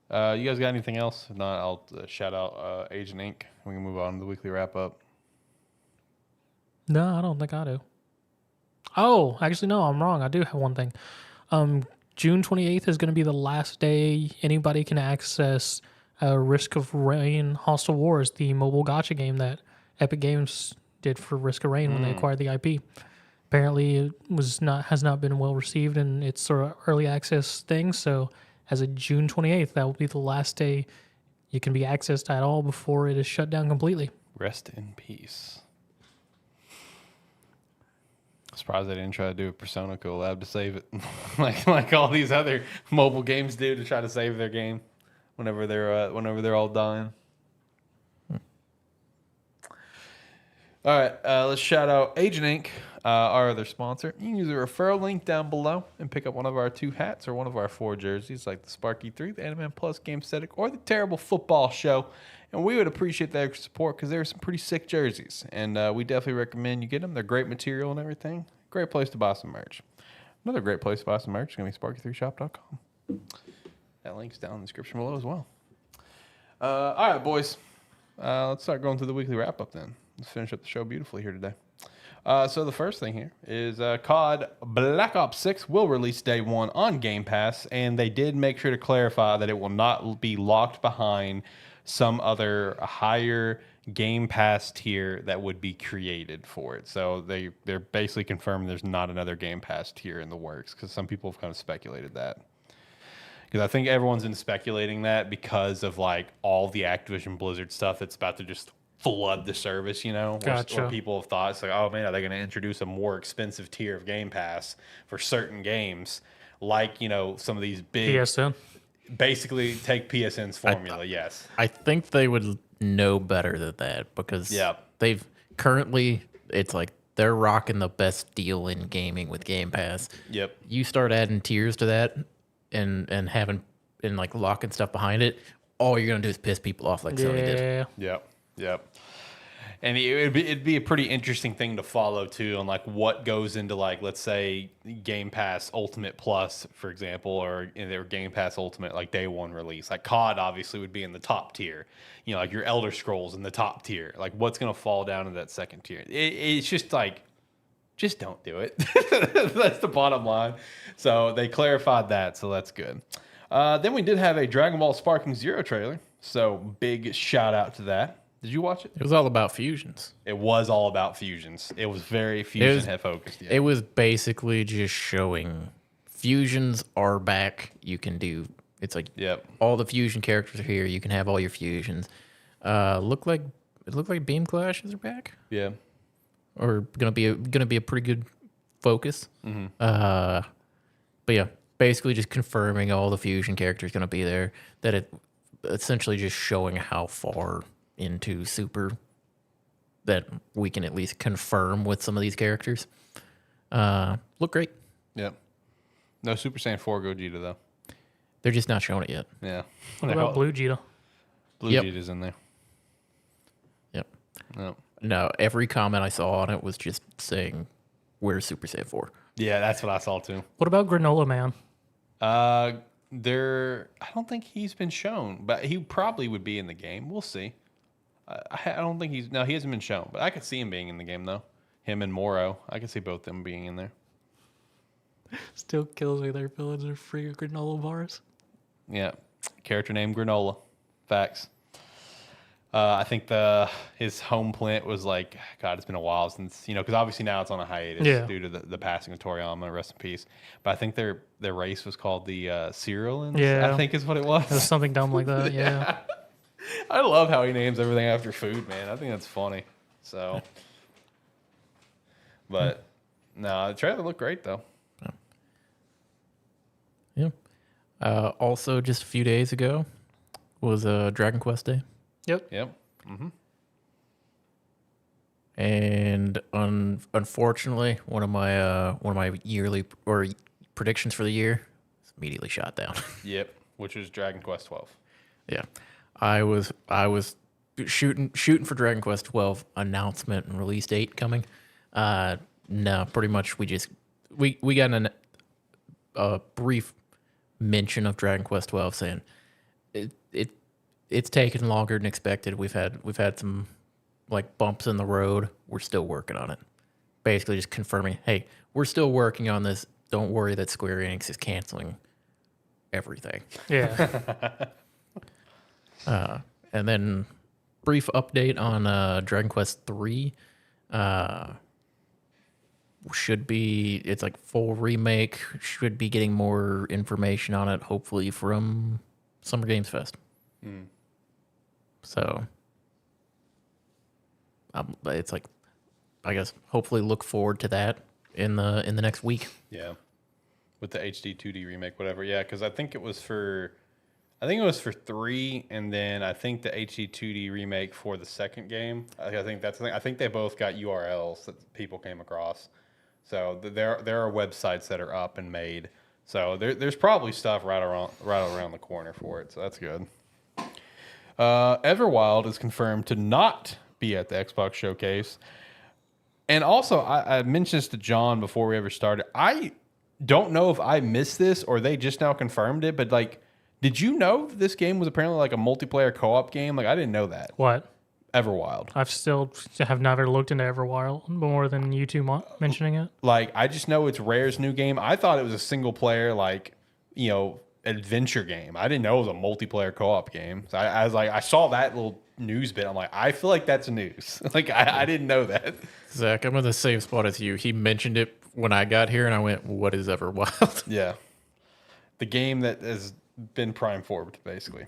You guys got anything else? If not, I'll shout out Agent Inc. We can move on to the weekly wrap-up. No, I don't think I do. Oh, actually, no, I'm wrong. I do have one thing. June 28th is going to be the last day anybody can access Risk of Rain Hostile Wars, the mobile gacha game that Epic Games did for Risk of Rain when they acquired the IP. Apparently, it has not been well received in its sort of early access thing. So, as of June 28th, that will be the last day you can be accessed at all before it is shut down completely. Rest in peace. Surprised they didn't try to do a Persona collab to save it, like all these other mobile games do to try to save their game whenever they're all dying. All right, let's shout out Agent Inc., our other sponsor. You can use the referral link down below and pick up one of our 2 hats or one of our 4 jerseys, like the Sparky 3, the AniMan Plus Gamesthetic, or the Terrible Football Show. And we would appreciate that extra support because there are some pretty sick jerseys. And we definitely recommend you get them. They're great material and everything. Great place to buy some merch. Another great place to buy some merch is going to be sparky3shop.com. That link's down in the description below as well. All right, boys. Let's start going through the weekly wrap-up then. Let's finish up the show beautifully here today. So the first thing here is COD Black Ops 6 will release day one on Game Pass, and they did make sure to clarify that it will not be locked behind some other higher Game Pass tier that would be created for it. So they're basically confirming there's not another Game Pass tier in the works, because some people have kind of speculated that. Because I think everyone's been speculating that because of like all the Activision Blizzard stuff that's about to just flood the service, you know, Gotcha. or people have thought it's like, oh man, are they going to introduce a more expensive tier of Game Pass for certain games, like, you know, some of these big, PSN. basically take PSN's formula. Yes, I think they would know better than that, because they've currently, it's like they're rocking the best deal in gaming with Game Pass. Yep. You start adding tiers to that and having and like locking stuff behind it, all you're gonna do is piss people off like Sony did. Yep. And it'd be a pretty interesting thing to follow too, on like what goes into, like, let's say Game Pass Ultimate Plus, for example, or in their Game Pass Ultimate like day one release. Like COD obviously would be in the top tier, you know, like your Elder Scrolls in the top tier. Like what's gonna fall down to that second tier? It's just like, just don't do it. That's the bottom line. So they clarified that, so that's good. Then we did have a Dragon Ball Sparking Zero trailer, so big shout out to that. Did you watch it? It was all about fusions. It was all about fusions. It was very fusion head focused. Yeah. It was basically just showing fusions are back. You can do, it's like all the fusion characters are here. You can have all your fusions. It looked like Beam Clashes are back. Yeah. Or gonna be a pretty good focus. But yeah, basically just confirming all the fusion characters gonna be there. That it essentially just showing how far into Super that we can at least confirm with some of these characters. Look great. Yep. No Super Saiyan 4 Gogeta though. They're just not showing it yet. Yeah. What about Blue Vegeta? Blue Vegeta's in there. Yep. Yep. No, every comment I saw on it was just saying, "Where's Super Saiyan 4?" Yeah, that's what I saw too. What about Granola Man? I don't think he's been shown, but he probably would be in the game. We'll see. I don't think he hasn't been shown, but I could see him being in the game though. Him and Moro, I could see both them being in there. Still kills me. Their villains are free granola bars. Yeah, character name Granola. Facts. I think his home planet was like, God, it's been a while since, you know, because obviously now it's on a hiatus due to the passing of Toriyama, rest in peace. But I think their race was called the Cerealans, I think is what it was. It was something dumb like that, yeah. I love how he names everything after food, man. I think that's funny. So, but no, the trailer looked great though. Yeah. Also, just a few days ago was Dragon Quest Day. Yep. Mm-hmm. And unfortunately, one of my yearly or predictions for the year is immediately shot down. Yep, which was Dragon Quest 12. Yeah, I was shooting for Dragon Quest 12 announcement and release date coming. No, pretty much we got a brief mention of Dragon Quest 12 saying it's taken longer than expected. We've had some like bumps in the road. We're still working on it. Basically just confirming, hey, we're still working on this. Don't worry that Square Enix is canceling everything. Yeah. And then brief update on Dragon Quest 3. It's like full remake. Should be getting more information on it, hopefully from Summer Games Fest. So it's like, I guess, hopefully look forward to that in the next week. Yeah, with the HD 2D remake, whatever. Yeah, because I think it was for 3, and then I think the HD 2D remake for the second game. I think that's the thing. I think they both got URLs that people came across. So there are websites that are up and made. So there's probably stuff right around the corner for it. So that's good. Everwild is confirmed to not be at the Xbox showcase. And also, I mentioned this to John before we ever started. I don't know if I missed this or they just now confirmed it, but like, did you know this game was apparently like a multiplayer co-op game? Like, I didn't know that. What? Everwild. I've still have never looked into Everwild more than you two mentioning it. Like, I just know it's Rare's new game. I thought it was a single player, like, adventure game. I didn't know it was a multiplayer co-op game. So I was like, I saw that little news bit. I'm like, I feel like that's news. Like, I didn't know that. Zach, I'm in the same spot as you. He mentioned it when I got here, and I went, "What is Everwild?" Yeah, the game that has been prime forward, basically.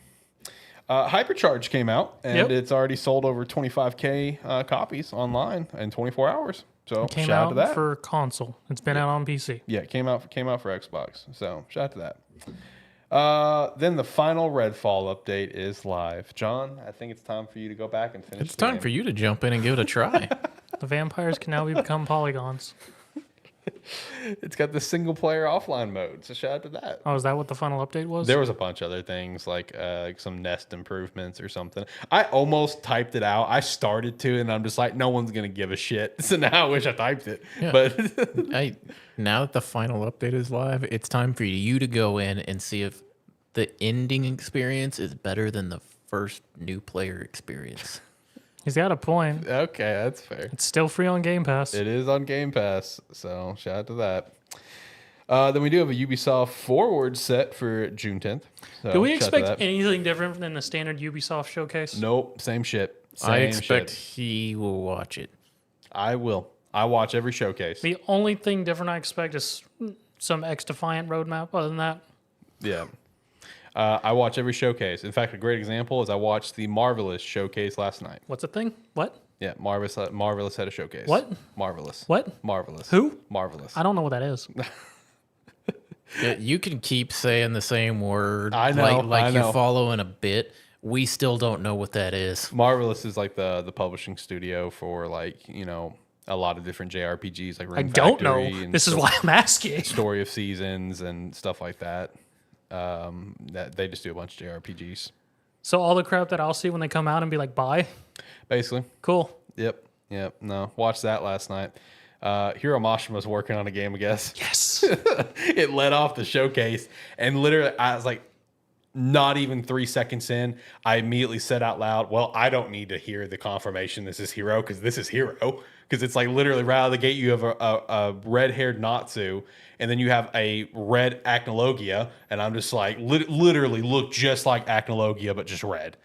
Hypercharge came out, and it's already sold over 25K copies online in 24 hours. So It came shout out out to that. for console. It's been out on PC. Yeah, it came out for Xbox. So shout out to that. Then the final Redfall update is live. John, I think it's time for you to go back and finish. It's time for you to jump in and give it a try. The vampires can now become polygons. It's got the single player offline mode. So shout out to that. Oh, is that what the final update was? There was a bunch of other things like some Nest improvements or something. I almost typed it out. I started to, and I'm just like, no one's gonna give a shit. So now I wish I typed it. Yeah. But Now that the final update is live, it's time for you to go in and see if the ending experience is better than the first new player experience. He's got a point. okay, that's fair. It's still free on Game Pass. It is on Game Pass, so shout out to that. Then we do have a Ubisoft Forward set for June 10th. So Do we shout out to expect that. anything different than the standard Ubisoft showcase? Nope, same shit. Same I expect shit. he will watch it. I will. I watch every showcase. The only thing different I expect is some XDefiant roadmap. Other than that, Yeah. I watch every showcase. In fact, a great example is I watched the Marvelous showcase last night. what's the thing? What? Yeah, Marvelous had a showcase. What? Marvelous. What? Marvelous. Who? Marvelous. I don't know what that is. Yeah, you can keep saying the same word. I know, Like I you're know. following a bit. We still don't know what that is. Marvelous is like the publishing studio for a lot of different JRPGs like Rune I don't know. Factory and This is why I'm asking. Story of Seasons and stuff like that. That they just do a bunch of JRPGs. So all the crap that I'll see when they come out and be like, "Bye." Basically. Cool. Yep. No, watched that last night. Hiro Mashima was working on a game, I guess. Yes. It led off the showcase, and literally, I was like, not even 3 seconds in, I immediately said out loud, "Well, I don't need to hear the confirmation this is Hiro because this is Hiro." Because it's like literally right out of the gate, you have a red-haired Natsu, and then you have a red Acnologia, and I'm just like, literally look just like Acnologia, but just red.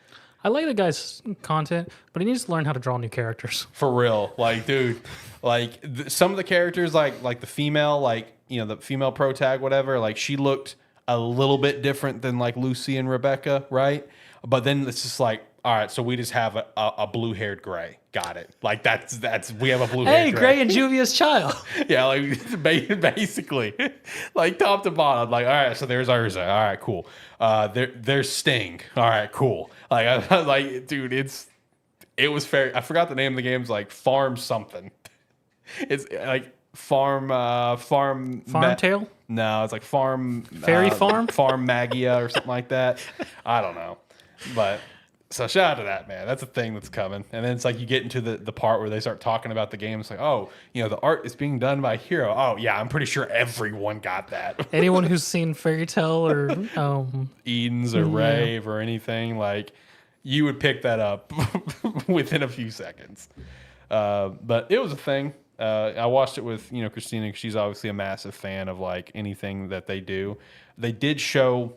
I like the guy's content, but he needs to learn how to draw new characters. For real, like, dude, like some of the characters, like the female, the female pro tag, whatever, like she looked a little bit different than like Lucy and Rebecca, right? But then it's just like, all right, so we just have a blue-haired gray. Got it. Like that's we have a blue-haired Hey, Gray and Juvia's child. Yeah, like basically, like top to bottom. Like, all right, so there's Urza. All right, cool. There's Sting. All right, cool. Like, I like, dude, it was fair. I forgot the name of the game's like Farm something. It's like Farm Tail? No, it's like Farm Fairy Farm? Farm Magia or something like that. I don't know, but. So shout out to that, man. That's a thing that's coming. And then it's like you get into the part where they start talking about the game. It's like, oh, the art is being done by Hero. Oh, yeah, I'm pretty sure everyone got that. Anyone who's seen Fairy Tale or Edens or Rave or anything, like, you would pick that up within a few seconds. But it was a thing. I watched it with, Christina, 'cause she's obviously a massive fan of, like, anything that they do. They did show...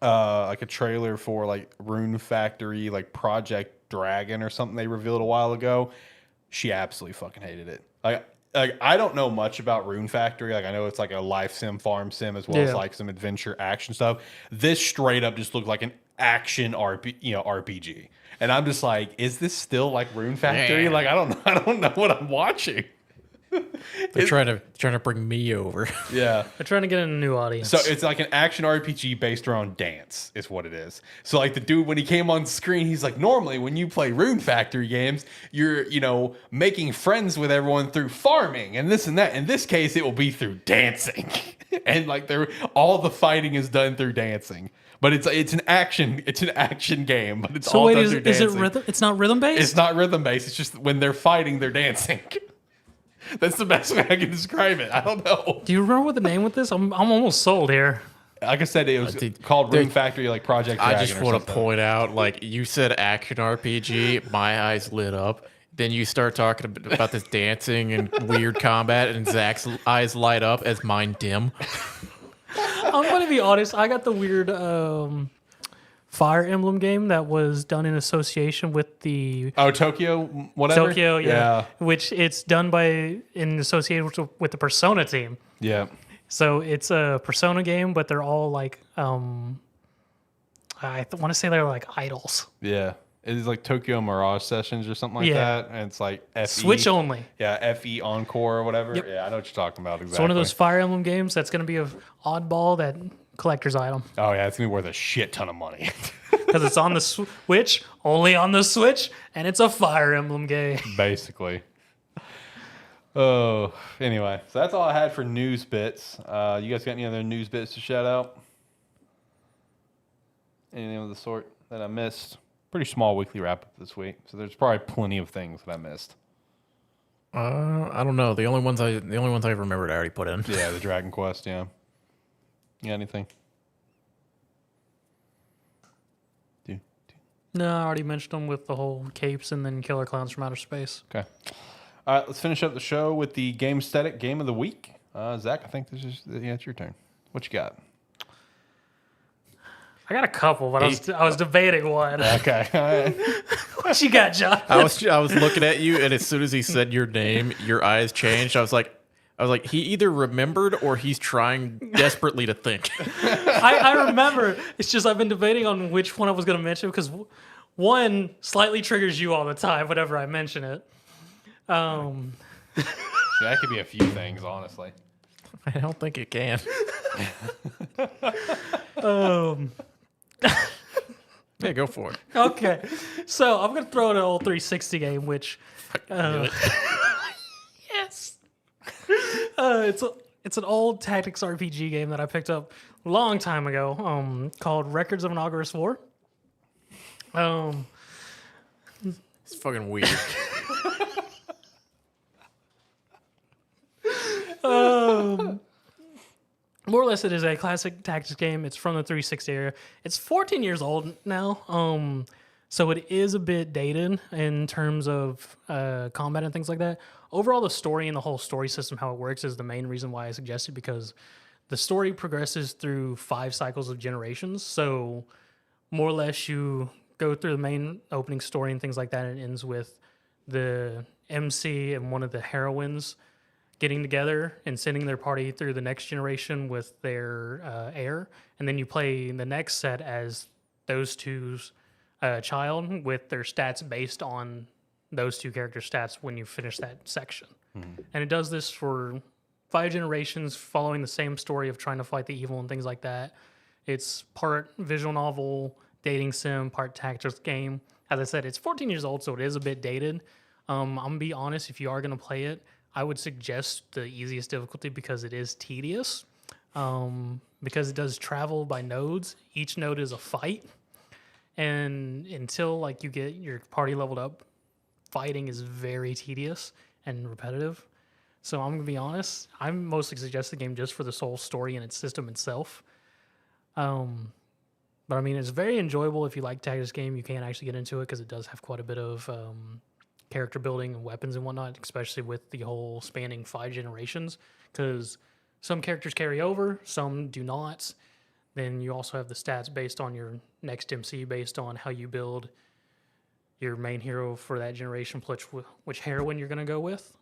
like a trailer for like Rune Factory, like Project Dragon or something they revealed a while ago. She absolutely fucking hated it. Like I don't know much about Rune Factory. Like I know it's like a life sim, farm sim, as well as like some adventure action stuff. This straight up just looked like an action RPG. And I'm just like, is this still like Rune Factory? Yeah. Like I don't know what I'm watching. They're trying to bring me over. Yeah. they're trying to get in a new audience. So it's like an action RPG based around dance is what it is. So like the dude, when he came on screen, he's like, normally when you play Rune Factory games, you're, making friends with everyone through farming and this and that. In this case, it will be through dancing. And like all the fighting is done through dancing. But it's an action game, but it's so all wait, done is through it dancing. rhythm? It's not rhythm based? It's not rhythm based. It's just when they're fighting, they're dancing. That's the best way I can describe it. I don't know. Do you remember what the name with this? I'm almost sold here. Like I said, it was Dude, called Room Factory, like Project Dragon. I just want to point out, like you said, action RPG. My eyes lit up. Then you start talking about this dancing and weird combat, and Zach's eyes light up as mine dim. I'm going to be honest. I got the weird Fire Emblem game that was done in association with the Tokyo, whatever. Tokyo, yeah. Which it's done in association with the Persona team. Yeah. So it's a Persona game, but they're all like, I want to say they're like idols. Yeah. It's like Tokyo Mirage Sessions or something like that. And it's like FE. Switch only. Yeah, FE Encore or whatever. Yep. Yeah, I know what you're talking about exactly. It's one of those Fire Emblem games that's going to be an oddball that collector's item. Oh, yeah, it's going to be worth a shit ton of money. Because it's on the Switch, only on the Switch, and it's a Fire Emblem game. Basically. Oh, anyway. So that's all I had for news bits. You guys got any other news bits to shout out? Anything of the sort that I missed? Pretty small weekly wrap up this week, so there's probably plenty of things that I missed. I don't know. The only ones I remembered I already put in. Yeah, the Dragon Quest. Yeah. You got anything? No, I already mentioned them with the whole capes and then killer clowns from outer space. Okay. All right, let's finish up the show with the Gamesthetic Game of the Week. Zach, I think it's your turn. What you got? I got a couple, but I was debating one. Okay. All right. What you got, John? I was looking at you, and as soon as he said your name, your eyes changed. I was like, he either remembered or he's trying desperately to think. I remember. It's just I've been debating on which one I was going to mention because one slightly triggers you all the time whenever I mention it. That could be a few things, honestly. I don't think it can. Yeah, go for it. Okay, so I'm going to throw in an old 360 game, which yes, it's an old tactics RPG game that I picked up a long time ago, called Records of an Augurous War. It's fucking weird. More or less, it is a classic tactics game. It's from the 360 era. It's 14 years old now, so it is a bit dated in terms of combat and things like that. Overall, the story and the whole story system, how it works, is the main reason why I suggest it, because the story progresses through 5 cycles of generations. So more or less, you go through the main opening story and things like that, and it ends with the MC and one of the heroines getting together and sending their party through the next generation with their heir. And then you play the next set as those two's child with their stats based on those two characters' stats when you finish that section. Mm-hmm. And it does this for 5 generations, following the same story of trying to fight the evil and things like that. It's part visual novel, dating sim, part tactics game. As I said, it's 14 years old, so it is a bit dated. I'm going to be honest, if you are going to play it, I would suggest the easiest difficulty because it is tedious. Because it does travel by nodes. Each node is a fight. And until like you get your party leveled up, fighting is very tedious and repetitive. So I'm going to be honest, I mostly suggest the game just for the sole story and its system itself. But I mean, it's very enjoyable if you like tactics game. You can actually get into it because it does have quite a bit of character building and weapons and whatnot, especially with the whole spanning 5 generations, because some characters carry over, some do not. Then you also have the stats based on your next MC, based on how you build your main hero for that generation, which heroine you're going to go with.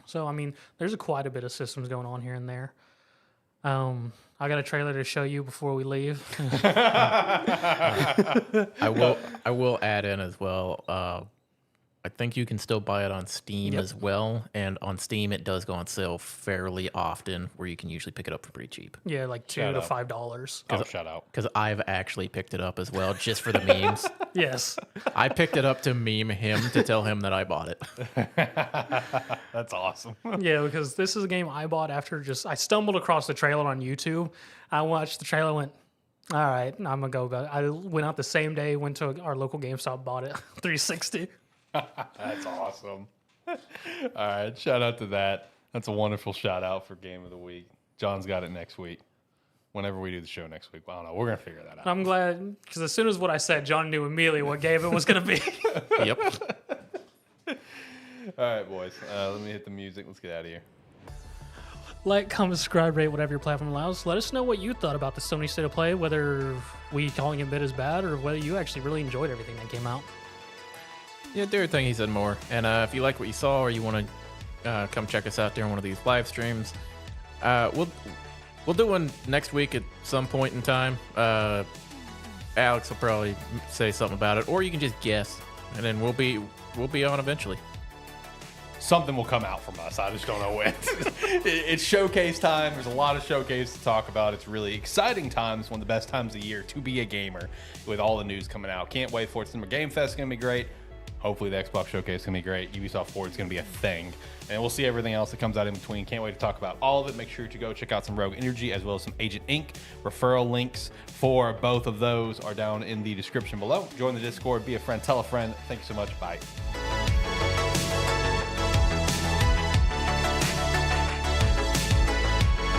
So, I mean, there's quite a bit of systems going on here and there. I got a trailer to show you before we leave. I will add in as well. I think you can still buy it on Steam as well, and on Steam it does go on sale fairly often, where you can usually pick it up for pretty cheap. Yeah, like $2 to $5. Oh, shut out. Because I've actually picked it up as well, just for the memes. Yes. I picked it up to meme him, to tell him that I bought it. That's awesome. Yeah, because this is a game I bought after I stumbled across the trailer on YouTube. I watched the trailer, went, all right, I'm going to go. I went out the same day, went to our local GameStop, bought it, 360. That's awesome. All right, shout out to that. That's a wonderful shout out for Game of the Week. John's got it next week. whenever we do the show next week. I don't know. We're gonna figure that out. I'm glad because as soon as what I said, John knew immediately what game it was going to be. Yep. All right, boys. Let me hit the music. Let's get out of here. Like, comment, subscribe, rate, whatever your platform allows. Let us know what you thought about the Sony State of Play, whether we calling it bit is bad or whether you actually really enjoyed everything that came out. Yeah, do everything he said more. And if you like what you saw or you want to come check us out during one of these live streams, we'll do one next week at some point in time. Alex will probably say something about it, or you can just guess, and then we'll be on eventually. Something will come out from us. I just don't know when. It's showcase time. There's a lot of showcase to talk about. It's really exciting times. One of the best times of the year to be a gamer with all the news coming out. Can't wait for it. Summer Game Fest is going to be great. Hopefully the Xbox Showcase is going to be great. Ubisoft Forward is going to be a thing. And we'll see everything else that comes out in between. Can't wait to talk about all of it. Make sure to go check out some Rogue Energy as well as some Agent Inc. Referral links for both of those are down in the description below. Join the Discord. Be a friend. Tell a friend. Thank you so much. Bye.